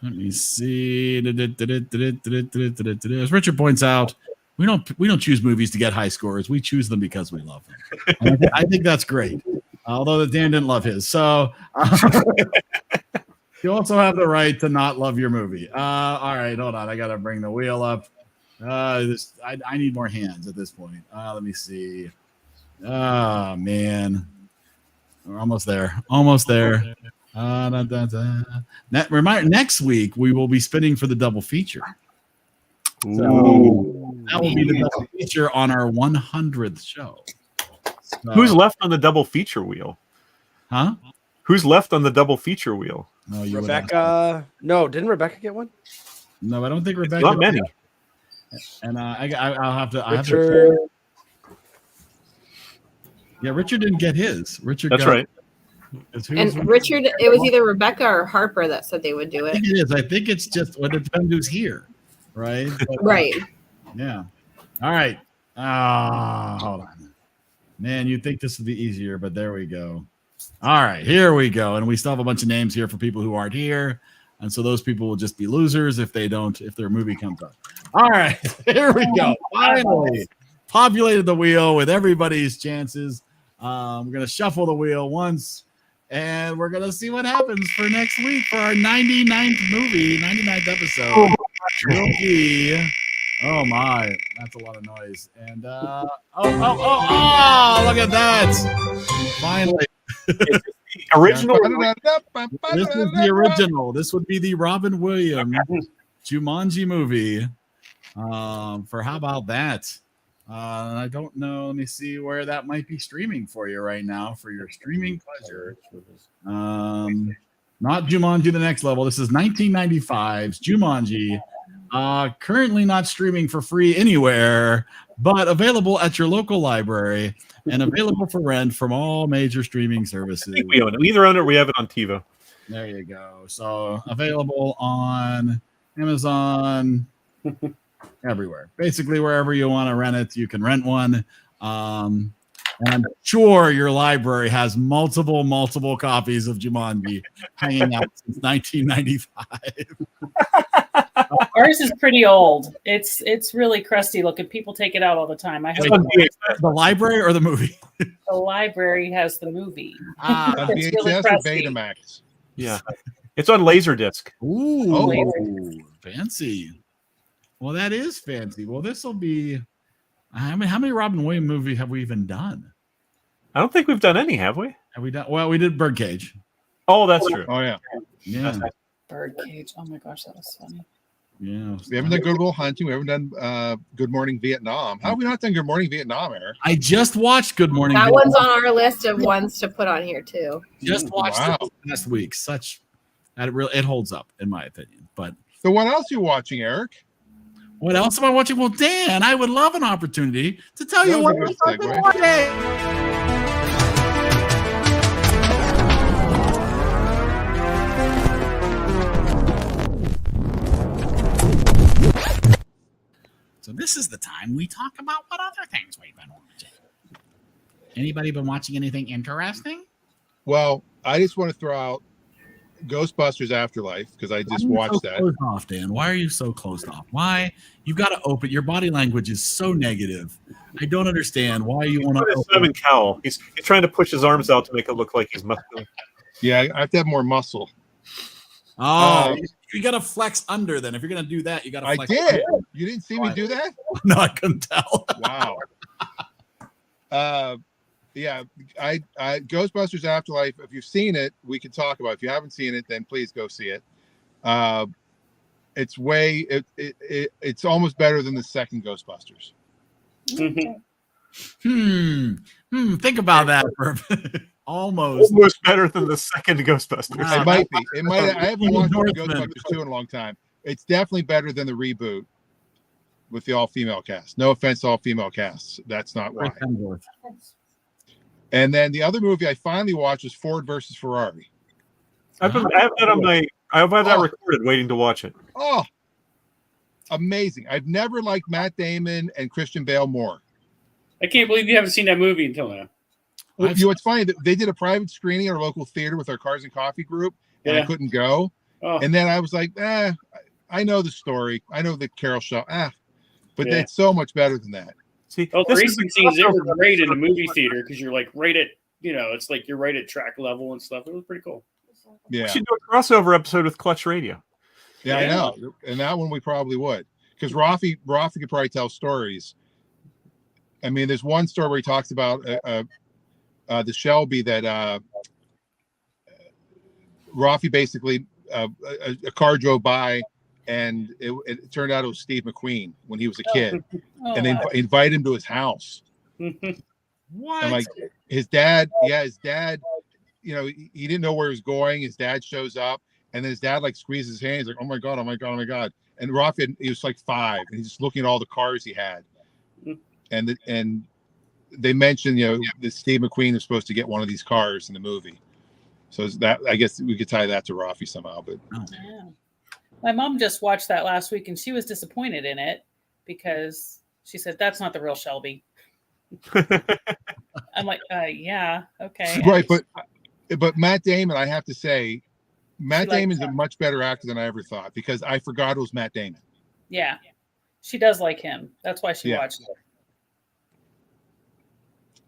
Let me see. As Richard points out, we don't choose movies to get high scores. We choose them because we love them. And I think that's great. Although Dan didn't love his, so. You also have the right to not love your movie. All right, hold on. I got to bring the wheel up. I need more hands at this point. Let me see. Oh, man. We're almost there. Next week, we will be spinning for the double feature. So that will be the double feature on our 100th show. So, Who's left on the double feature wheel? Huh? Who's left on the double feature wheel? No, Rebecca. No, didn't Rebecca get one? No, I don't think Rebecca. Not many. And I'll have to. Richard. Yeah, Richard didn't get his. Richard. That's right. And Richard, it was either Rebecca or Harper that said they would do I it. think it is. I think it's just. Well, it depends who's here, right? But, Right. Yeah. All right. Hold on. Man, you'd think this would be easier, but there we go. All right, here we go. And we still have a bunch of names here for people who aren't here. And so those people will just be losers if their movie comes up. All right, here we go. Finally populated the wheel with everybody's chances. We're going to shuffle the wheel once, and we're going to see what happens for next week for our 99th movie, 99th episode. Oh my, that's a lot of noise. And look at that. Finally. Original. This is the original. This would be the Robin Williams Jumanji movie. For how about that? I don't know. Let me see where that might be streaming for you right now for your streaming pleasure. Not Jumanji the Next Level. This is 1995's Jumanji. Currently not streaming for free anywhere, but available at your local library and available for rent from all major streaming services. I think we own it. We either own it or we have it on TiVo. There you go. So available on Amazon, everywhere. Basically, wherever you want to rent it, you can rent one. And I'm sure your library has multiple copies of Jumanji hanging out since 1995. Ours is pretty old. It's really crusty looking. People take it out all the time. I hope The library or the movie? the library has the movie. On It's really VHS or crusty. Betamax? Yeah. It's on Laserdisc. Ooh, Oh. fancy. Well, that is fancy. Well, this will be. How many Robin Williams movies have we even done? I don't think we've done any, have we? Have we done? Well, we did Birdcage. Oh, that's true. Oh yeah. Yeah, Birdcage. Oh my gosh, that was funny. yeah. We haven't done Good Will Hunting. We haven't done Good Morning Vietnam. How have we not done Good Morning Vietnam, Eric? I just watched Good Morning. That Vietnam. one's on our list of ones to put on here too. Just watched Wow. it last week. It holds up in my opinion. But So what else are you watching, Eric? what else am I watching? Well, Dan, I would love an opportunity to tell you That what was a I'm good fucking segue. watching. So this is the time we talk about what other things we've been watching. Anybody been watching anything interesting? Well, I just want to throw out Ghostbusters Afterlife because I just watched that. Closed off, Dan. Why are you so closed off? Why? You've got to open. Your body language is so negative. I don't understand why you want to. Simon Cowell. He's trying to push his arms out to make it look like he's muscular. Yeah, I have to have more muscle. Oh, you got to flex under. Then, if you're gonna do that, you got to. I Flex did. Under. You didn't see me do that? No, I couldn't tell. Wow. Yeah, I Ghostbusters Afterlife. If you've seen it, we can talk about it. If you haven't seen it, then please go see it. It's almost better than the second Ghostbusters. Think about that for almost better than the second Ghostbusters. Wow. It might be. It might. I haven't watched Endorsement. Ghostbusters 2 in a long time. It's definitely better than the reboot with the all-female cast. No offense to all-female casts. That's not why. And then the other movie I finally watched was Ford versus Ferrari. I have that recorded, waiting to watch it. Oh, amazing. I've never liked Matt Damon and Christian Bale more. I can't believe you haven't seen that movie until now. Well, you know, it's funny that they did a private screening at our local theater with our Cars and Coffee group, and I couldn't go. Oh. And then I was like, I know the story. I know the Carol show. But Yeah. it's so much better than that. See, Oh, the this is racing scenes, they were great in the movie theater because you're like right at, it's like you're right at track level and stuff. It was pretty cool. Yeah. We should do a crossover episode with Clutch Radio. Yeah, I know. And that one we probably would. Because Rafi could probably tell stories. I mean, there's one story where he talks about the Shelby that Rafi basically, a car drove by and it turned out it was Steve McQueen when he was a kid. And they invited him to his house. What? And like his dad, he didn't know where he was going. His dad shows up, and then his dad like squeezes his hand. He's like, "Oh my god, oh my god, oh my god!" And Rafi, he was like 5, and he's just looking at all the cars he had. And they mentioned, that Steve McQueen was supposed to get one of these cars in the movie. So that, I guess we could tie that to Rafi somehow. But Yeah. My mom just watched that last week, and she was disappointed in it because she said that's not the real Shelby. I'm like, yeah, okay. right, but Matt Damon, I have to say, Matt She likes Damon's a him. much better actor than I ever thought because I forgot it was Matt Damon. Yeah, she does like him. That's why she Yeah. watched it.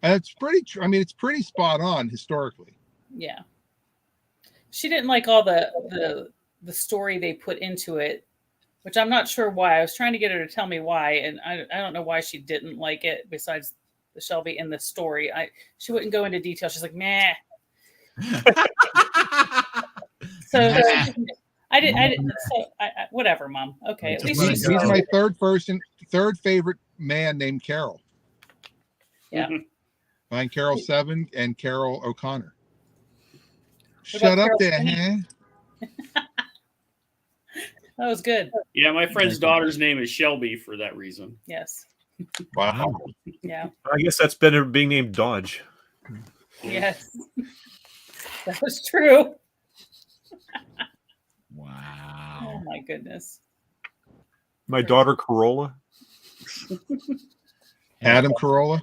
And it's pretty. I mean, it's pretty spot on historically. Yeah, she didn't like all the story they put into it, which I'm not sure why. I was trying to get her to tell me why, and I don't know why she didn't like it. Besides the Shelby in the story, she wouldn't go into detail. She's like, meh. So I didn't. So whatever, Mom. Okay, at least He's my third favorite man named Carol. Yeah. Mine Carol Seven and Carol O'Connor. What Shut about up Carol there, huh? That was good. Yeah, my friend's daughter's name is Shelby for that reason. Yes. Wow. Yeah. I guess that's better than being named Dodge. Yes. That was true. Wow. Oh my goodness. My daughter Corolla. Adam Carolla.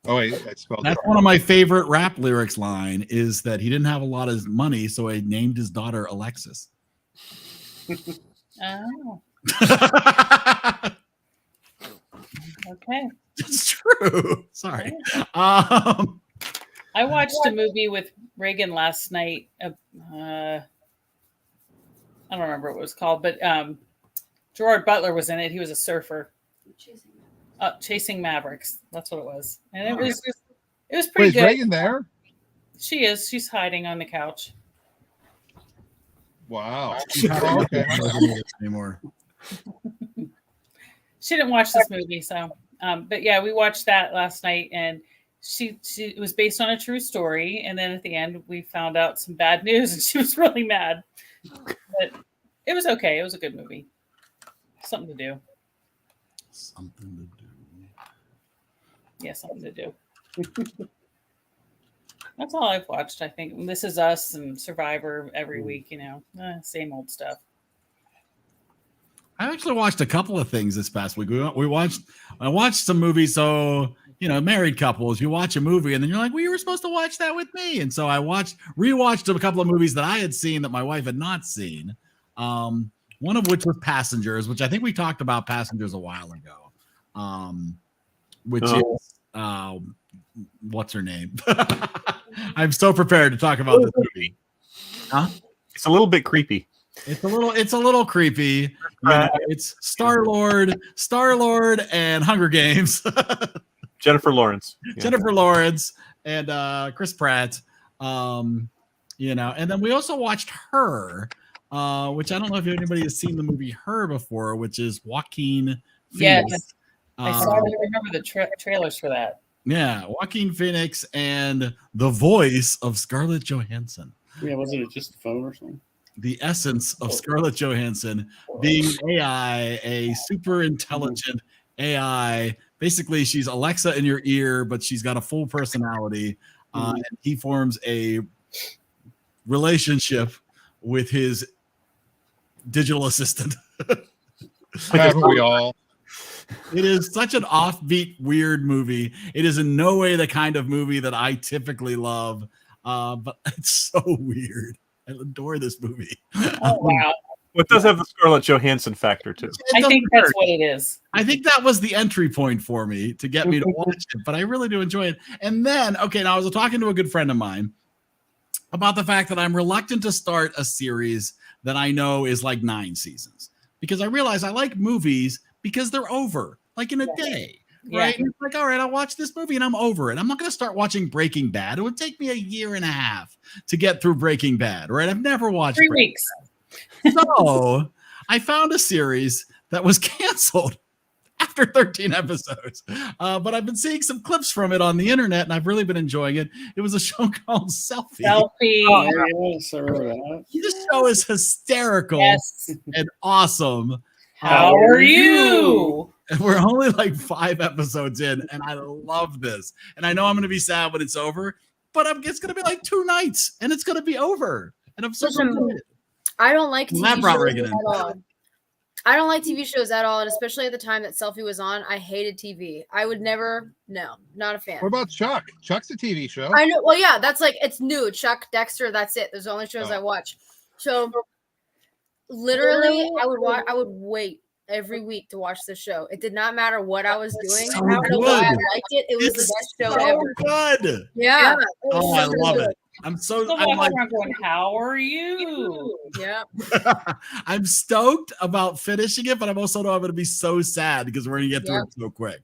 Oh, wait, I spelled That's it. one of my favorite rap lyrics line is that he didn't have a lot of money, so he named his daughter Alexis. Oh, okay. It's true. Sorry. I watched a movie with Reagan last night. I don't remember what it was called, but Gerard Butler was in it. He was a surfer. Chasing Mavericks. That's what it was, and it was Wait, pretty is good. Reagan there? She is. She's hiding on the couch. Wow. Oh, Okay. Anymore. She didn't watch this movie, so but yeah, we watched that last night, and she it was based on a true story, and then at the end we found out some bad news, and she was really mad. But it was okay. It was a good movie. Something to do. Something to do. Yeah, something to do. That's all I've watched, I think. This Is Us and Survivor every week, same old stuff. I actually watched a couple of things this past week. I watched some movies. So, married couples, you watch a movie and then you're like, well, you were supposed to watch that with me. And so I rewatched a couple of movies that I had seen that my wife had not seen. One of which was Passengers, which I think we talked about Passengers a while ago. Is what's her name? I'm so prepared to talk about this movie. Huh? It's a little bit creepy. It's a little creepy. It's Star-Lord, and Hunger Games. Jennifer Lawrence. Yeah. Jennifer Lawrence and Chris Pratt. And then we also watched Her, which I don't know if anybody has seen the movie Her before, which is Joaquin Phoenix. Yes. I remember the trailers for that. Yeah, Joaquin Phoenix and the voice of Scarlett Johansson. Yeah, wasn't it just a phone or something? The essence of Scarlett Johansson being AI, a super intelligent AI. Basically, she's Alexa in your ear, but she's got a full personality. And he forms a relationship with his digital assistant. Haven't we all? It is such an offbeat, weird movie. It is in no way the kind of movie that I typically love, but it's so weird. I adore this movie. Oh, wow. It does have the Scarlett Johansson factor, too. I think that's what it is. I think that was the entry point for me to get me to watch it, but I really do enjoy it. And then, now I was talking to a good friend of mine about the fact that I'm reluctant to start a series that I know is like 9 seasons because I realize I like movies because they're over like in a day, right? And it's like, all right, I'll watch this movie and I'm over it. I'm not going to start watching Breaking Bad. It would take me a year and a half to get through Breaking Bad, right? I've never watched 3 weeks. So I found a series that was canceled after 13 episodes. But I've been seeing some clips from it on the internet and I've really been enjoying it. It was a show called Selfies. Yes, I remember that. This show is hysterical and awesome. How are you? And we're only like 5 episodes in, and I love this. And I know I'm going to be sad when it's over, but it's going to be like 2 nights, and it's going to be over. And I'm so excited. I don't like TV That brought shows Reagan at in. all. I don't like TV shows at all, and especially at the time that Selfie was on, I hated TV. I would never, not a fan. What about Chuck? Chuck's a TV show. I know. Well, yeah, that's like it's new. Chuck, Dexter, that's it. Those are the only shows I watch. So literally, I would wait every week to watch the show. It did not matter what I was doing. So I don't know why I good. liked it. It was the best show so ever. Good. Yeah. Oh, I love it. I'm like, going, how are you? Yeah. I'm stoked about finishing it, but I'm also know I'm going to be so sad because we're going to get through it so quick.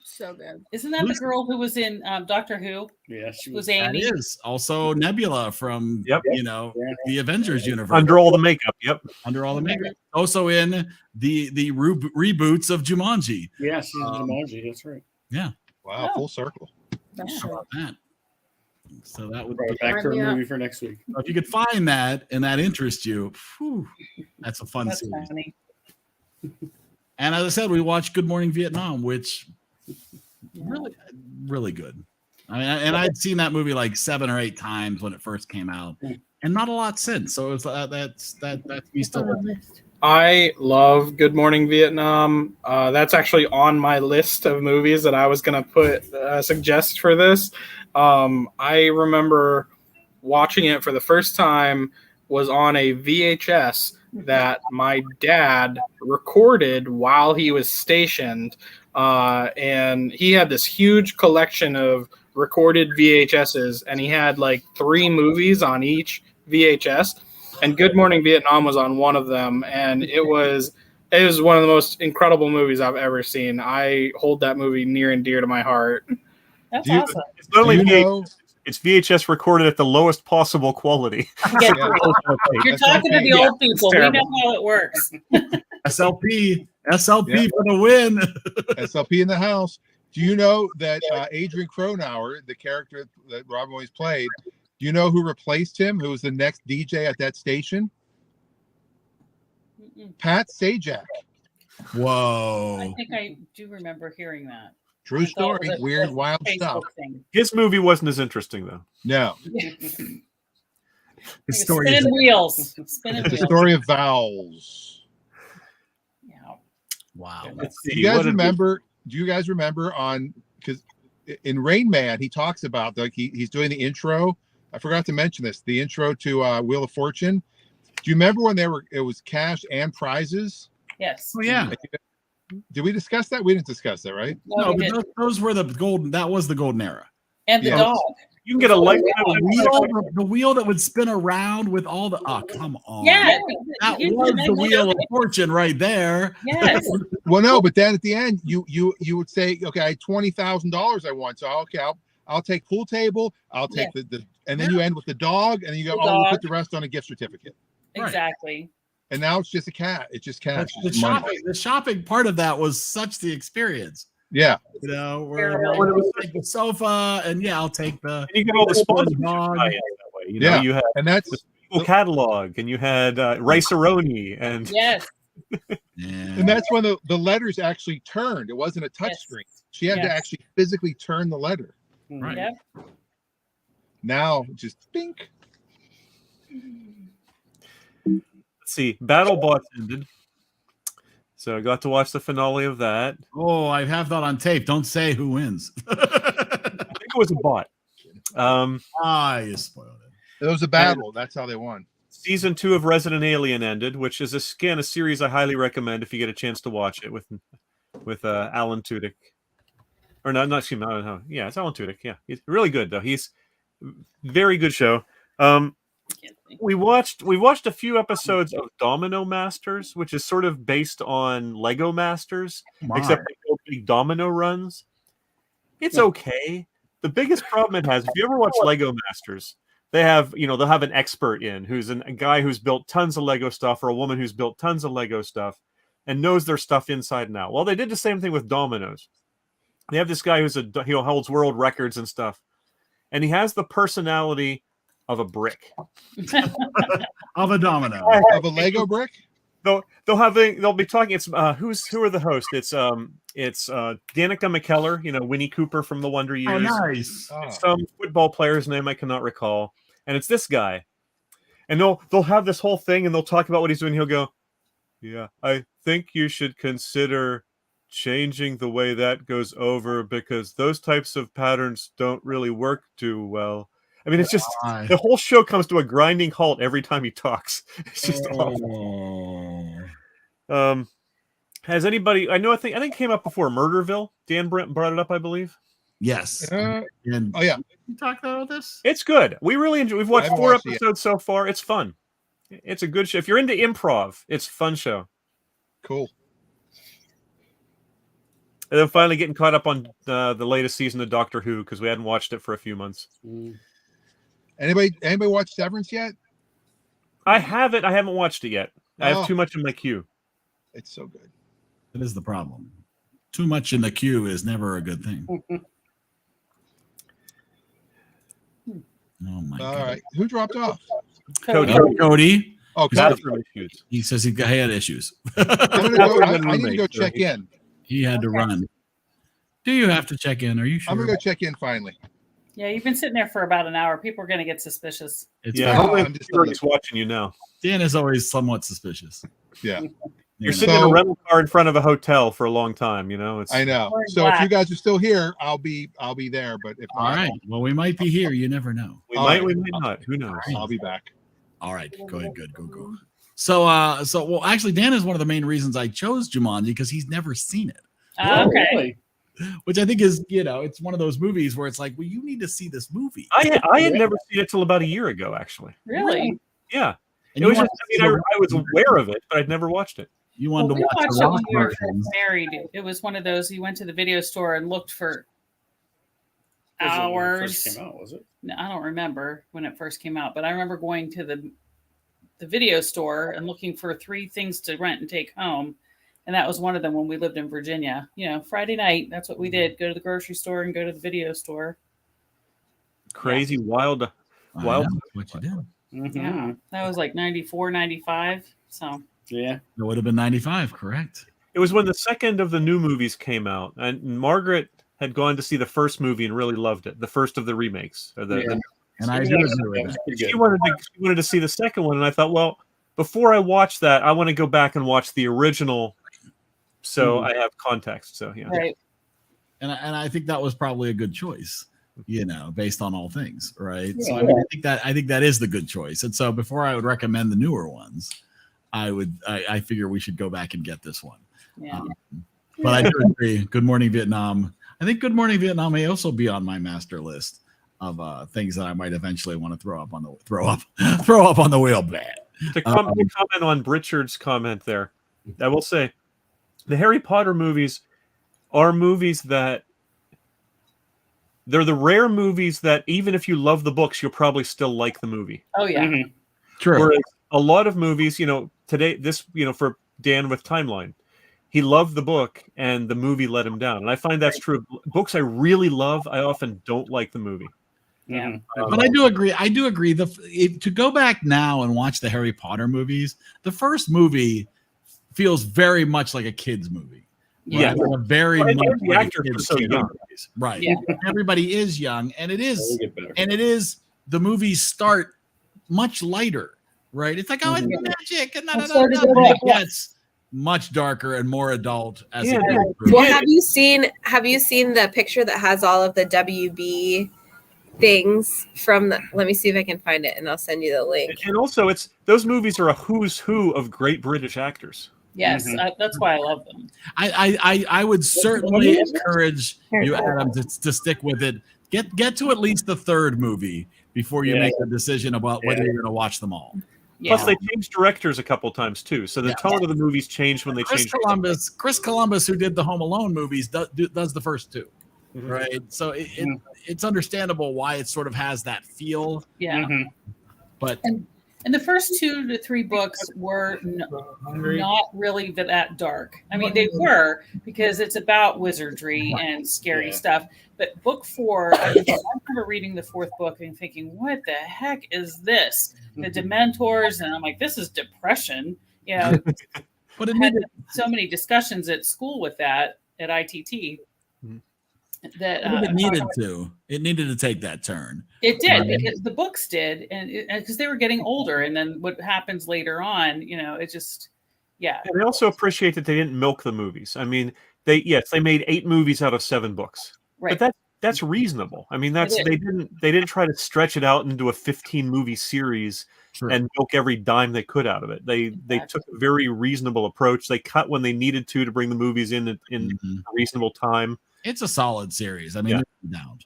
So good. Isn't that the girl who was in Doctor Who? Yeah, she was That Amy. is also Nebula from the Avengers universe. Under all the makeup. Yep. Under all the makeup. Also in the reboots of Jumanji. Yeah, she's in Jumanji. That's right. Yeah. Wow, full circle. How about that? So that would Right, back to our movie for next week. if you could find that and that interests you, that's a fun series. Funny. And as I said, we watched Good Morning Vietnam, which really good. I mean, and I'd seen that movie like 7 or 8 times when it first came out, and not a lot since. So it's that's me still. I love Good Morning Vietnam. That's actually on my list of movies that I was going to suggest for this. I remember watching it for the first time was on a VHS that my dad recorded while he was stationed. And he had this huge collection of recorded VHSs, and he had like 3 movies on each VHS. And Good Morning Vietnam was on one of them, and it was one of the most incredible movies I've ever seen. I hold that movie near and dear to my heart. That's awesome. It's not only VHS, it's VHS recorded at the lowest possible quality. You're talking to the old people. We know how it works. SLP for the win. SLP in the house. Do you know that Adrian Cronauer, the character that Robin always played, do you know who replaced him? Who was the next DJ at that station? Pat Sajak. Whoa. I think I do remember hearing that. True story. Weird, wild stuff. His movie wasn't as interesting, though. No. His story Spinning is wheels. It's the story of vowels. Yeah. Wow. Let's see. Do you guys remember on, because in Rain Man, he talks about, like, he's doing the intro. I forgot to mention this, the intro to Wheel of Fortune. Do you remember when it was cash and prizes? Yes. Oh yeah. Did we discuss that? We didn't discuss that, right? No, but those were the golden. That was the golden era. And the dog. You can get a lifetime the wheel that would spin around with all the. Oh, come on! Yeah, that was the Wheel of Fortune right there. Yes. Well, no, but then at the end, you would say, okay, I had $20,000 I won, so okay, I'll take pool table, I'll take the and then you end with the dog, and then you go, we'll put the rest on a gift certificate. Exactly. And now it's just a cat. It's just cash. The shopping part of that was such the experience. Yeah. You know, where it was like the sofa, and I'll take the. And you get all the sponsors dog. that way. You know, you had and that's the catalog, and you had Rice-A-Roni, and yes. And that's when the letters actually turned. It wasn't a touch screen. She had to actually physically turn the letter. Right. Yep. Now, just think. Let's see, BattleBots ended, so I got to watch the finale of that. Oh, I have that on tape. Don't say who wins. I think it was a bot. You spoiled it. It was a battle. That's how they won. Season 2 of Resident Alien ended, which is again a series I highly recommend if you get a chance to watch it with Alan Tudyk. Or no, not excuse me. No. Yeah, it's Alan Tudyk. Yeah, he's really good though. He's very good show. We watched a few episodes of Domino Masters, which is sort of based on Lego Masters, except they go big domino runs. It's okay. The biggest problem it has, if you ever watch Lego Masters, they have, they'll have an expert in who's a guy who's built tons of Lego stuff, or a woman who's built tons of Lego stuff and knows their stuff inside and out. Well, they did the same thing with dominoes. They have this guy he holds world records and stuff, and he has the personality of a brick, of a domino, of a Lego brick. They'll be talking. It's who are the hosts? It's Danica McKellar, Winnie Cooper from The Wonder Years. Oh, nice. It's some football player's name I cannot recall, and it's this guy. And they'll have this whole thing, and they'll talk about what he's doing. He'll go, "Yeah, I think you should consider changing the way that goes over, because those types of patterns don't really work too well." I mean, it's just the whole show comes to a grinding halt every time he talks. It's just awful. Has anybody? I think it came up before. Murderville. Dan Brent brought it up, I believe. Yes. Oh yeah. You talked about this? It's good. We really enjoy. We've watched 4 episodes so far. It's fun. It's a good show. If you're into improv, it's a fun show. Cool. And then finally getting caught up on the latest season of Doctor Who, because we hadn't watched it for a few months. Anybody watch Severance yet? I haven't watched it yet. I have too much in my queue. It's so good. That is the problem. Too much in the queue is never a good thing. Oh my God. All right. Who dropped off? Cody. Okay. Bathroom issues. He says he had issues. I need to go check in. He had to run. Do you have to check in? Are you sure? I'm gonna go check in finally. Yeah, you've been sitting there for about an hour. People are going to get suspicious. Everybody's watching you now. Dan is always somewhat suspicious. Yeah. You're sitting in a rental car in front of a hotel for a long time, you know. I know. So if you guys are still here, I'll be there. But if all right, well, we might be here. You never know. We might not. Who knows? I'll be back. All right, go ahead. Good, go. So, well, actually, Dan is one of the main reasons I chose Jumanji because he's never seen it. Okay. Really? Which I think is, it's one of those movies where it's like, well, you need to see this movie. I had never seen it till about a year ago, actually. Really? Yeah. And it was just, I was aware of it, but I'd never watched it. You wanted to we watch watched the it rock when we were versions. married. It was one of those, you went to the video store and looked for Was it when it hours. first came out, was it? No, I don't remember when it first came out, but I remember going to the video store and looking for 3 things to rent and take home. And that was one of them when we lived in Virginia. Friday night, that's what we did. Go to the grocery store and go to the video store. Crazy, wild. What you did. Mm-hmm. Yeah. That was like 94, 95. So Yeah. It would have been 95, correct? It was when the second of the new movies came out, and Margaret had gone to see the first movie and really loved it. The first of the remakes. And I do agree with that. She wanted to see the second one, and I thought, well, before I watch that, I want to go back and watch the original, so I have context. So yeah, right. And I think that was probably a good choice, based on all things, right? Yeah. So I think that is the good choice. And so before I would recommend the newer ones, I figure we should go back and get this one. Yeah. But I do agree. Good Morning Vietnam. I think Good Morning Vietnam may also be on my master list of things that I might eventually want to throw up on the wheel. To comment on Richard's comment there, I will say the Harry Potter movies are movies that they're the rare movies that even if you love the books, you'll probably still like the movie. Oh yeah. Mm-hmm. True. Whereas a lot of movies, today, for Dan with Timeline, he loved the book and the movie let him down. And I find that's true. Books I really love, I often don't like the movie. Yeah. But I do agree. To go back now and watch the Harry Potter movies, the first movie feels very much like a kid's movie. Right? Yeah. Like a very much the like actors a are kid's so young. movies. Right. Yeah. Everybody is young, and it is the movies start much lighter, right? It's like, oh, it's magic, and it gets much darker and more adult as it goes through. Well, have you seen the picture that has all of the WB things from let me see if I can find it and I'll send you the link. And also those movies are a who's who of great British actors. Yes, that's why I love them. I would certainly encourage you, Adam, to stick with it. Get to at least the third movie before you make a decision about whether you're going to watch them all. Yeah. Plus, they changed directors a couple times too, so the tone of the movies changed when they changed. Chris Columbus, who did the Home Alone movies, does the first two, right? So it's understandable why it sort of has that feel. Yeah, but. And the first 2 to 3 books were not really that dark. I mean, they were because it's about wizardry and scary stuff. But book 4, I remember reading the 4th book and thinking, what the heck is this? The Dementors. And I'm like, this is depression. But it had so many discussions at school with that at ITT. That it needed to take that turn. It did because the books did, and because they were getting older, and then what happens later on, it just And I also appreciate that they didn't milk the movies. I mean, they made 8 movies out of 7 books, right? But that's reasonable. I mean, they didn't try to stretch it out into a 15 movie series and milk every dime they could out of it. They took a very reasonable approach. They cut when they needed to bring the movies in a reasonable time. It's a solid series. I mean, down.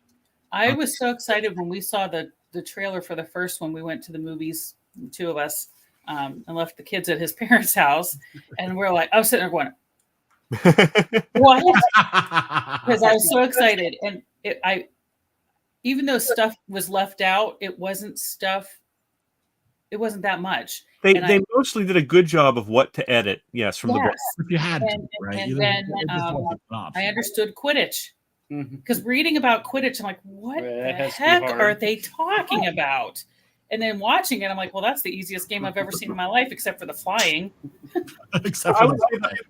I was so excited when we saw the trailer for the first one. We went to the movies, the 2 of us, and left the kids at his parents' house. And we're like, I was sitting there going, what? Because I was so excited. And even though stuff was left out, it wasn't that much. They mostly did a good job of what to edit. Yes, from the book. If you had to, right? And then I understood Quidditch because reading about Quidditch, I'm like, what the heck are they talking about? And then watching it, I'm like, well, that's the easiest game I've ever seen in my life, except for the flying. Except I for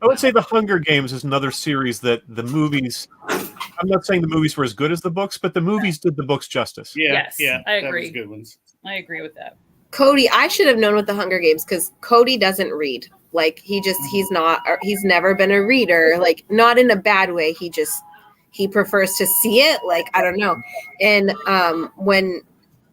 would say the Hunger Games is another series that the movies. I'm not saying the movies were as good as the books, but the movies did the books justice. Yeah, Yes, yeah, I that agree. was good ones. I agree with that. Cody, I should have known with the Hunger Games because Cody doesn't read. Like he's never been a reader. Like not in a bad way. He prefers to see it. Like I don't know. And when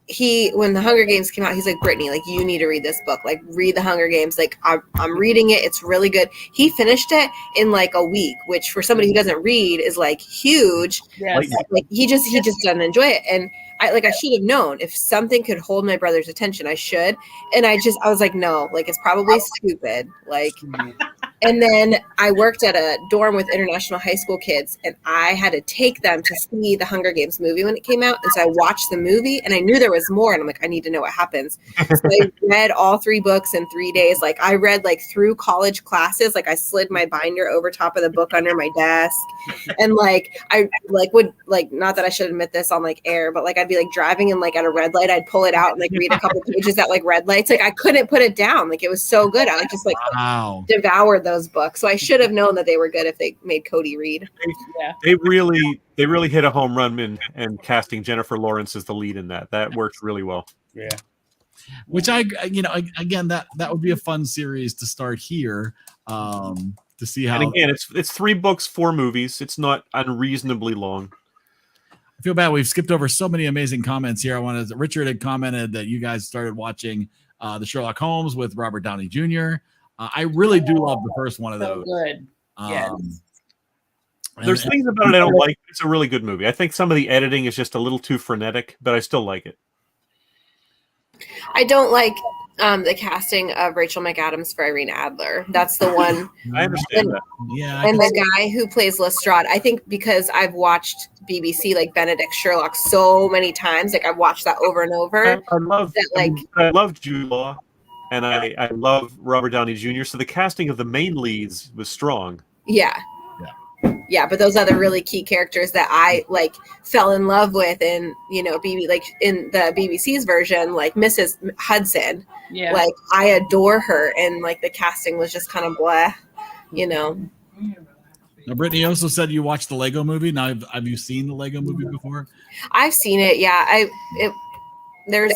the Hunger Games came out, he's like, Brittany, like you need to read this book. Like read the Hunger Games. Like I'm reading it. It's really good. He finished it in like a week, which for somebody who doesn't read is like huge. Yes. Like he just doesn't enjoy it. And I should have known if something could hold my brother's attention, I should. And I was like, no, like it's probably stupid. Like, and then I worked at a dorm with international high school kids, and I had to take them to see the Hunger Games movie when it came out. And so I watched the movie, and I knew there was more. And I'm like, I need to know what happens. So I read all 3 books in 3 days. Like I read like through college classes. Like I slid my binder over top of the book under my desk, and like I would not that I should admit this on like air, but like I'd be like driving and like at a red light, I'd pull it out and like read a couple pages at like red lights. Like I couldn't put it down. Like it was so good. I just like devoured those books. So I should have known that they were good if they made Cody read. Yeah. They really hit a home run and casting Jennifer Lawrence as the lead in that. That worked really well. Yeah. Which again, that would be a fun series to start here. To see how. And again, it's 3 books, 4 movies. It's not unreasonably long. I feel bad. We've skipped over so many amazing comments here. Richard had commented that you guys started watching the Sherlock Holmes with Robert Downey Jr. I really do love the first one of those. So good. Yes. There's things about it I don't like. It's a really good movie. I think some of the editing is just a little too frenetic, but I still like it. I don't like the casting of Rachel McAdams for Irene Adler. That's the one. I understand that. Yeah. And the guy who plays Lestrade, I think because I've watched BBC like Benedict Sherlock so many times, like I've watched that over and over. I love Jude Law, and I love Robert Downey Jr. So the casting of the main leads was strong. Yeah, but those other really key characters that I like fell in love with, and like in the BBC's version, like Mrs. Hudson. Yeah, like I adore her, and like the casting was just kind of blah, Now, Brittany also said you watched the Lego Movie. Now, have you seen the Lego Movie before? I've seen it. Yeah, there's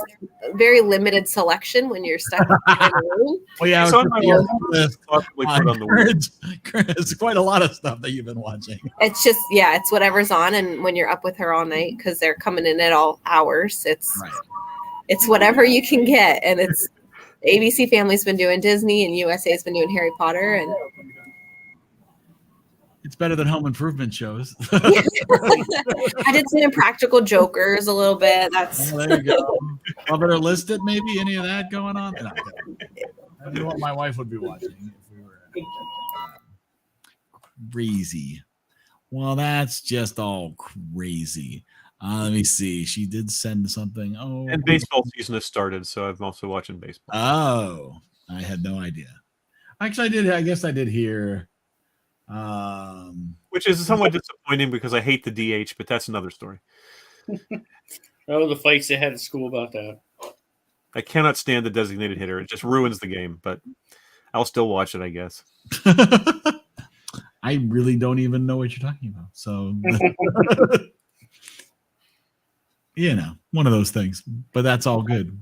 very limited selection when you're stuck in the room. Well, yeah, It's on my list. It's quite a lot of stuff that you've been watching. It's just, it's whatever's on, and when you're up with her all night because they're coming in at all hours, it's whatever you can get, and it's ABC Family's been doing Disney, and USA's been doing Harry Potter, and it's better than Home Improvement shows. I did some Impractical Jokers a little bit. That's there you go. Well, better list it. Maybe any of that going on. No, I know what my wife would be watching if we were crazy. Well, that's just all crazy. Let me see. She did send something. Oh, and baseball season has started, so I'm also watching baseball. Oh, I had no idea. Actually, I guess I did hear. Which is somewhat disappointing because I hate the DH, but that's another story. Oh, the fights they had at school about that. I cannot stand the designated hitter. It just ruins the game, but I'll still watch it, I guess. I really don't even know what you're talking about. So, one of those things, but that's all good.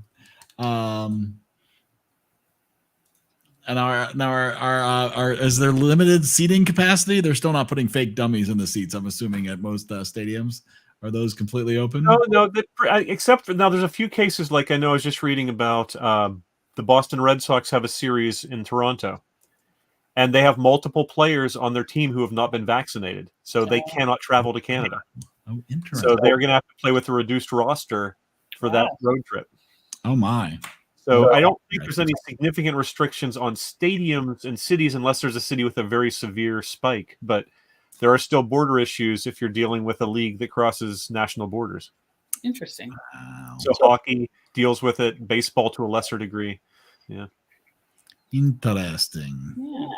And our is there limited seating capacity? They're still not putting fake dummies in the seats, I'm assuming, at most stadiums. Are those completely open? No. Except for now, there's a few cases. Like I know I was just reading about the Boston Red Sox have a series in Toronto, and they have multiple players on their team who have not been vaccinated, so they cannot travel to Canada. Oh, interesting. So they're going to have to play with a reduced roster for that road trip. Oh my. So I don't think there's any significant restrictions on stadiums and cities unless there's a city with a very severe spike. But there are still border issues if you're dealing with a league that crosses national borders. Interesting. Wow. So hockey deals with it, baseball to a lesser degree. Yeah. Interesting. Yeah.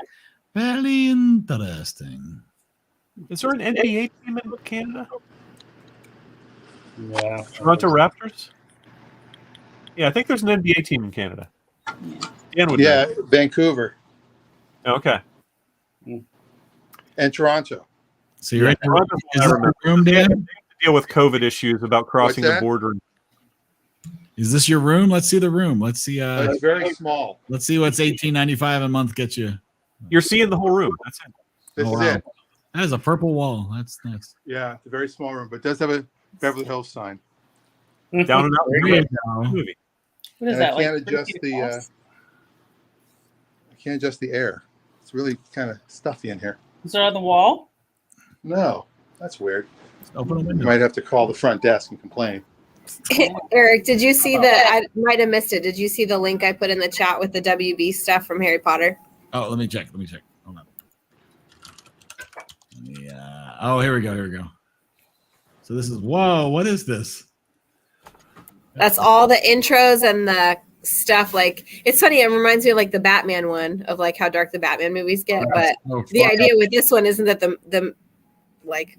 Very interesting. Is there an NBA team in Canada? Yeah. Toronto Raptors? Yeah, I think there's an NBA team in Canada. Dan would Yeah, know. Vancouver Okay. and Toronto. So you're Yeah, in your, Toronto's is what I this remember. your room, They had Dan? to deal with COVID issues about crossing What's the that? border. Is this your room? Let's see the room. Let's see. It's very small. Let's see what's $18.95 a month gets you. You're seeing the whole room. That's it. This Oh, is wow. it. That is a purple wall. That's nice. Yeah, it's a very small room, but it does have a Beverly Hills sign. Down and out. There you go. Movie. What is And that? I can't like 30 adjust feet the. across? I can't adjust the air. It's really kind of stuffy in here. Is it on the wall? No, that's weird. Just open a You window. might have to call the front desk and complain. Eric, did you see the? I might have missed it. Did you see the link I put in the chat with the WB stuff from Harry Potter? Oh, let me check. Hold on. Oh, here we go. So this is whoa. What is this? That's all the intros and the stuff. Like, it's funny. It reminds me of like the Batman one, of like how dark the Batman movies get. But Oh, the fuck. idea with this one isn't that the like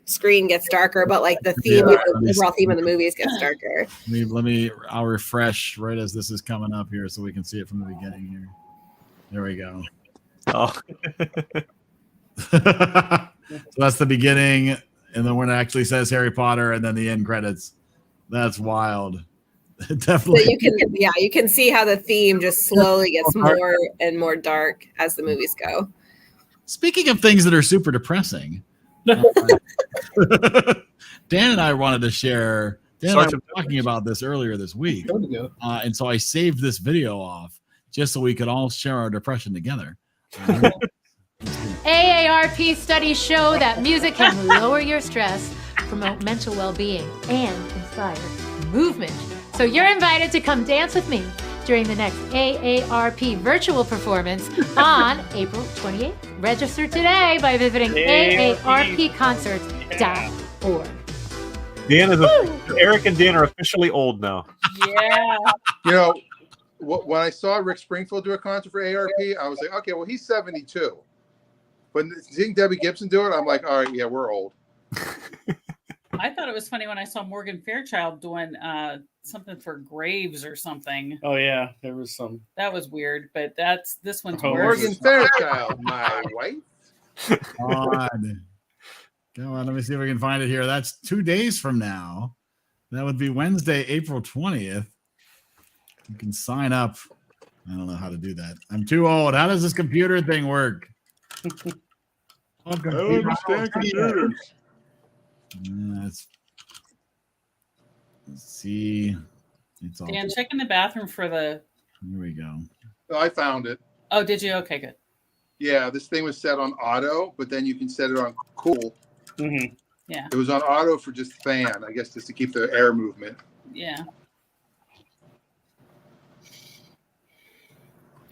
screen gets darker, but like the theme, Yeah, of the overall theme of the movies gets darker. I'll refresh right as this is coming up here so we can see it from the beginning here. There we go. Oh. So that's the beginning, and then when it actually says Harry Potter, and then the end credits. That's wild. So Definitely. you can see how the theme just slowly gets more and more dark as the movies go. Speaking of things that are super depressing, Dan and I wanted to share. Dan and I were talking about this earlier this week, and so I saved this video off just so we could all share our depression together. AARP studies show that music can lower your stress, promote mental well-being, and inspire movement. So you're invited to come dance with me during the next AARP virtual performance on April 28th. Register today by visiting aarpconcerts.org. Dan is Eric and Dan are officially old now. Yeah. You know, when I saw Rick Springfield do a concert for ARP, I was like, okay, well, he's 72. But seeing Debbie Gibson do it, I'm like, all right, yeah, we're old. I thought it was funny when I saw Morgan Fairchild doing something for Graves or something. Oh yeah, there was some. That was weird, but this one's Oh, worse. Morgan Fairchild, my wife. Come on, let me see if we can find it here. That's 2 days from now. That would be Wednesday, April 20th. You can sign up. I don't know how to do that. I'm too old. How does this computer thing work? I don't understand computers. Let's see. It's all Dan, check in the bathroom for the. Here we go. I found it. Oh, did you? Okay, good. Yeah, this thing was set on auto, but then you can set it on cool. Mm-hmm. Yeah. It was on auto for just fan, I guess, just to keep the air movement. Yeah.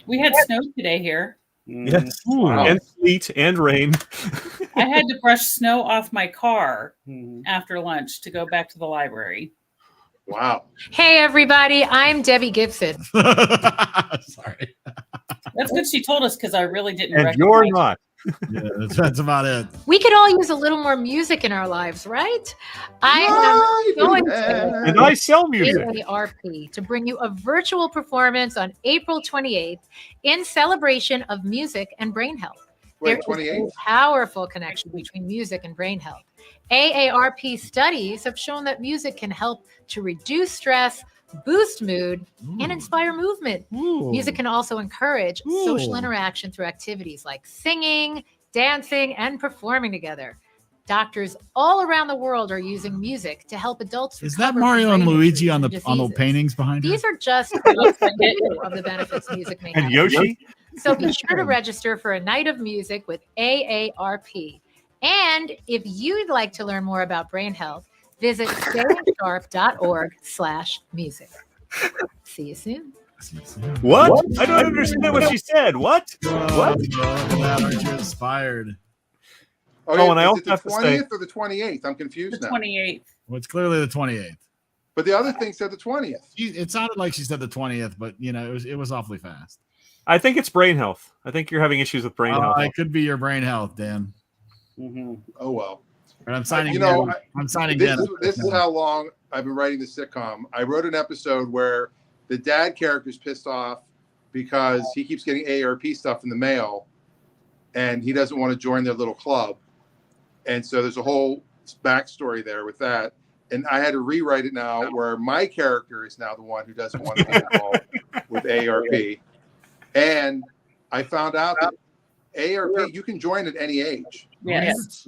We had snow today here. Yes. Wow. And sleet and rain. I had to brush snow off my car Mm-hmm. after lunch to go back to the library. Wow. Hey, everybody. I'm Debbie Gibson. Sorry. That's what she told us because I really didn't And recognize you're not. Yeah, that's about it. We could all use a little more music in our lives, right? I am going to And I sell music. AARP to bring you a virtual performance on April 28th in celebration of music and brain health. Wait, There is 28th? a powerful connection between music and brain health. AARP studies have shown that music can help to reduce stress, boost mood, and inspire movement. Ooh. Music can also encourage social Ooh. interaction through activities like singing, dancing, and performing together. Doctors all around the world are using music to help adults. Is that recover from Mario and brain Luigi injuries on and the diseases. paintings behind you? These are just a few of the benefits music may have. And Yoshi. So be sure to register for a night of music with AARP. And if you'd like to learn more about brain health, visit stayingsharp.org/music. See you soon. What? I don't understand what she said. What? What? Aren't you inspired? Oh, and I is also it the have to say- 20th or the 28th? I'm confused The now. 28th. Well, it's clearly the 28th. But the other thing said the 20th. It sounded like she said the 20th, but it was awfully fast. I think it's brain health. I think you're having issues with brain health. It could be your brain health, Dan. Mm-hmm. Oh, well. And I'm signing. You know, I'm signing. This Dan. is how long I've been writing the sitcom. I wrote an episode where the dad character's pissed off because he keeps getting AARP stuff in the mail, and he doesn't want to join their little club. And so there's a whole backstory there with that. And I had to rewrite it now where my character is now the one who doesn't want to be involved with AARP. And I found out that AARP, you can join at any age. Yes.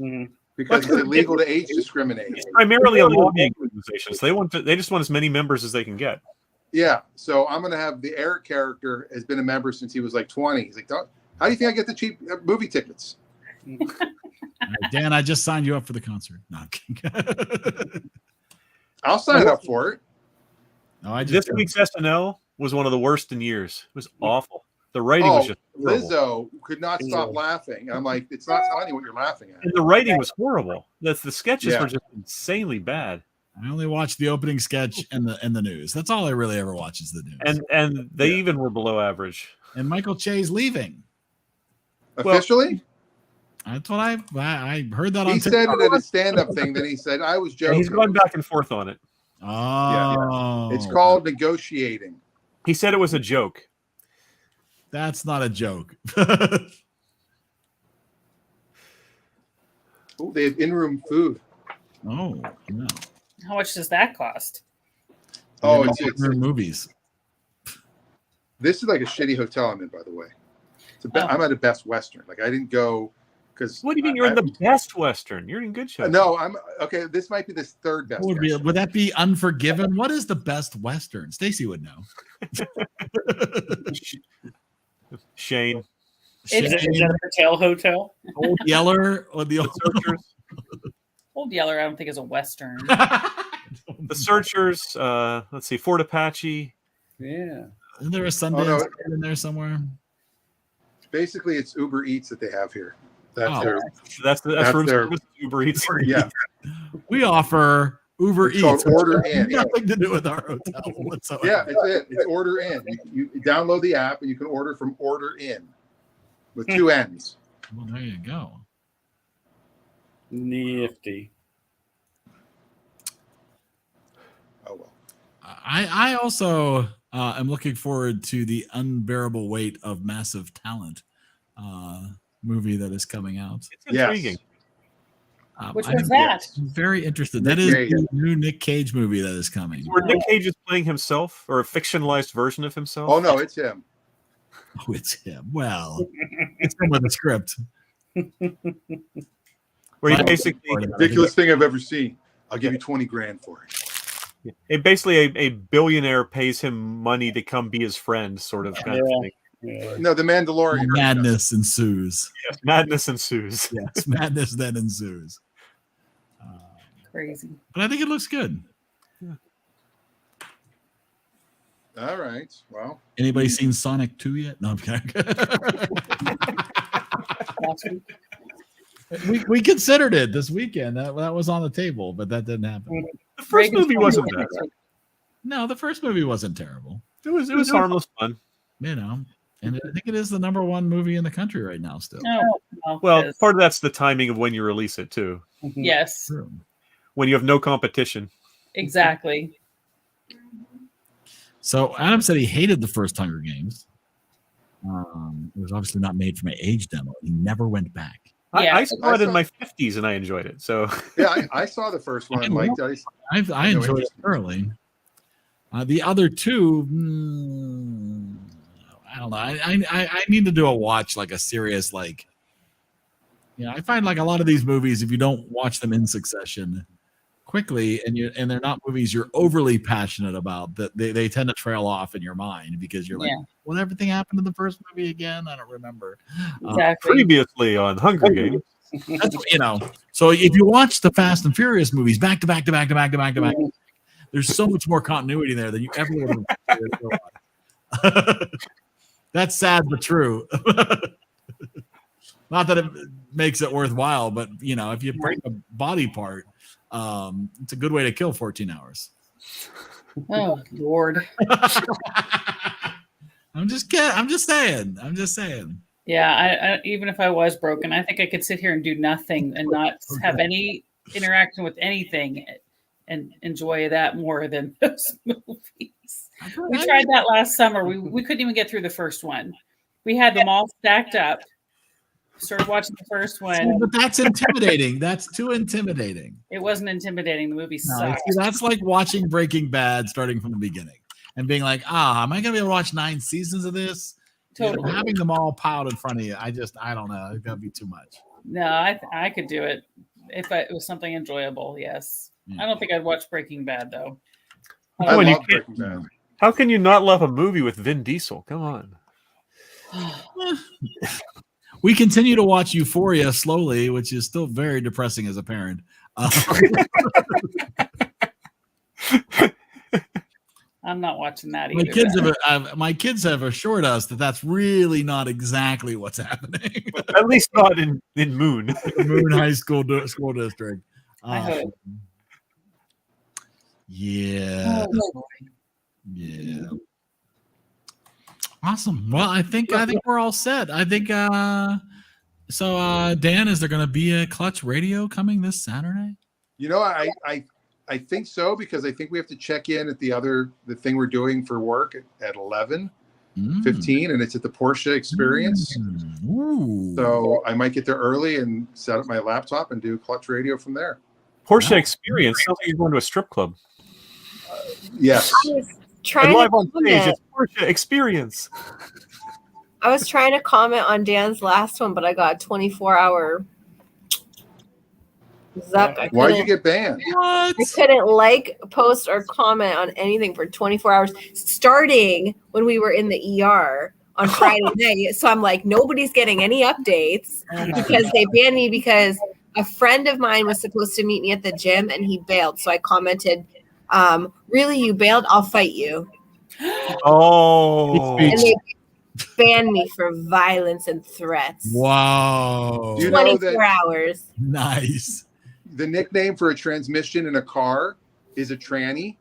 Because it's illegal to age discriminate. It's primarily a lobbying organization, so they just want as many members as they can get. Yeah, so I'm gonna have the Eric character has been a member since he was like 20. He's like, how do you think I get the cheap movie tickets? All right, Dan, I just signed you up for the concert. No, I'm kidding. I'll sign up for it. No, This week's SNL was one of the worst in years. It was awful. The writing was just horrible. Lizzo could not stop laughing. I'm like, it's not funny what you're laughing at. And the writing was horrible. The sketches were just insanely bad. I only watched the opening sketch and the news. That's all I really ever watch is the news. And they even were below average. And Michael Che's leaving. Officially? That's what I heard that on He said it at a stand-up thing. Then he said, I was joking. He's going back and forth on it. Oh. It's called negotiating. He said it was a joke. That's not a joke. Oh, they have in-room food. Oh, no. How much does that cost? Oh, it's movies. This is like a shitty hotel I'm in, by the way. I'm at a Best Western. Like I didn't go because. What do you mean you're in the Best Western? You're in good shape. No, I'm okay. This might be the third best. Would that be Unforgiven? What is the Best Western? Stacy would know. Shane. Is that a Patel Hotel? Old Yeller or the Searchers? Old Yeller, I don't think is a Western. The Searchers. Let's see, Fort Apache. Yeah. Isn't there a Sundance in there somewhere? Basically, it's Uber Eats that they have here. That's that's room their service, Uber Eats. Yeah, we offer Uber it's called Eats. Order In. Nothing to do with our hotel whatsoever. Yeah, it's it. It's Order In. You download the app and you can order from Order In with two N's. Well, there you go. Nifty. Oh well. I also am looking forward to the Unbearable Weight of Massive Talent movie that is coming out. It's intriguing. Which one's that? I'm very interested. That is the new Nick Cage movie that is coming. Where Nick Cage is playing himself or a fictionalized version of himself. Oh no, it's him. Oh, it's him. Well, it's him with a script. Where he basically ridiculous thing I've ever seen. I'll give you 20 grand for it. Basically a billionaire pays him money to come be his friend, sort of kind of thing. Yeah. No, the Mandalorian. Madness ensues. Yes, madness ensues. Yes, madness then ensues. Crazy. But I think it looks good. All right. Well. Anybody seen Sonic 2 yet? No, I'm kidding. we considered it this weekend. That was on the table, but that didn't happen. The first movie wasn't bad. No, the first movie wasn't terrible. It was harmless fun. You know, and I think it is the #1 movie in the country right now still. Well, part of that's the timing of when you release it too. Yes. True. When you have no competition. Exactly. So Adam said he hated the first Hunger Games. It was obviously not made for my age demo. He never went back. I saw it in my 50s and I enjoyed it. So yeah, I saw the first one and liked it. I enjoyed it thoroughly. The other two, I don't know. I need to do a watch, like a serious, like, I find like a lot of these movies, if you don't watch them in succession quickly and they're not movies you're overly passionate about, that they tend to trail off in your mind because you're like, well, everything happened in the first movie again? I don't remember. Exactly. Previously on Hunger Games. That's, so if you watch the Fast and Furious movies back to back to back to back to back to back, there's so much more continuity there than you ever would have. That's sad but true. Not that it makes it worthwhile, but if you break a body part, it's a good way to kill 14 hours. Oh Lord. I'm just kidding. I'm just saying. Yeah, I even if I was broken, I think I could sit here and do nothing and not have any interaction with anything and enjoy that more than those movies. We tried that last summer. We couldn't even get through the first one. We had them all stacked up. Started watching the first one. But that's intimidating. That's too intimidating. It wasn't intimidating. The movie No, sucked. see, that's like watching Breaking Bad starting from the beginning and being like, am I gonna be able to watch 9 seasons of this? Totally. Having them all piled in front of you, I don't know. It's gonna be too much. No, I could do it if it was something enjoyable. Yes, I don't think I'd watch Breaking Bad though. I love Breaking Bad. How can you not love a movie with Vin Diesel? Come on. We continue to watch Euphoria slowly, which is still very depressing as a parent. I'm not watching that My either. my kids have assured us that that's really not exactly what's happening. At least not in Moon. Moon High School School District. I hope. Yeah. Oh, yeah. Awesome. Well, I think we're all set. I think so Dan, is there going to be a Clutch Radio coming this Saturday? You know, I think so, because I think we have to check in at the thing we're doing for work at 11:15, and it's at the Porsche Experience. So I might get there early and set up my laptop and do Clutch Radio from there. Porsche Experience sounds like you're going to a strip club. Yes. Trying and live to on stage, comment. it's Porsche Experience. I was trying to comment on Dan's last one, but I got a 24-hour zuck. Why'd you get banned? I couldn't post, or comment on anything for 24 hours, starting when we were in the ER on Friday night. So I'm like, nobody's getting any updates because they banned me because a friend of mine was supposed to meet me at the gym and he bailed. So I commented, really, you bailed? I'll fight you. Oh. And they banned me for violence and threats. Wow. Do you know 24 that hours. Nice. the nickname for a transmission in a car is a tranny?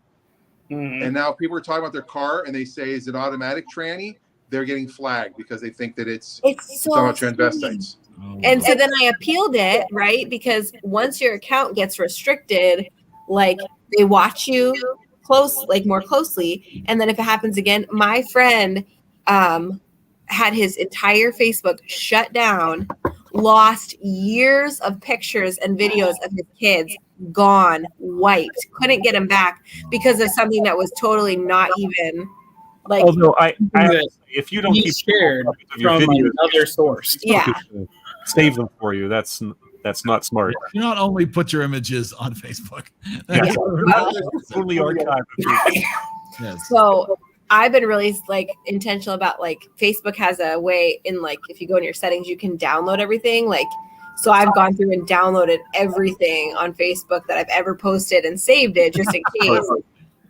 And now people are talking about their car and they say, is it automatic tranny? They're getting flagged because they think that it's so about transvestites. And so then I appealed it, right? Because once your account gets restricted, like they watch you more closely. And then if it happens again, my friend had his entire Facebook shut down, lost years of pictures and videos of his kids gone, wiped, couldn't get them back because of something that was totally not even like. Although I have to say, if you don't keep shared your from videos, another source, yeah, save them for you. That's not smart. You not only put your images on Facebook. Yeah. Totally archived. Yes. So I've been really intentional about Facebook has a way in if you go in your settings, you can download everything. So I've gone through and downloaded everything on Facebook that I've ever posted and saved it just in case.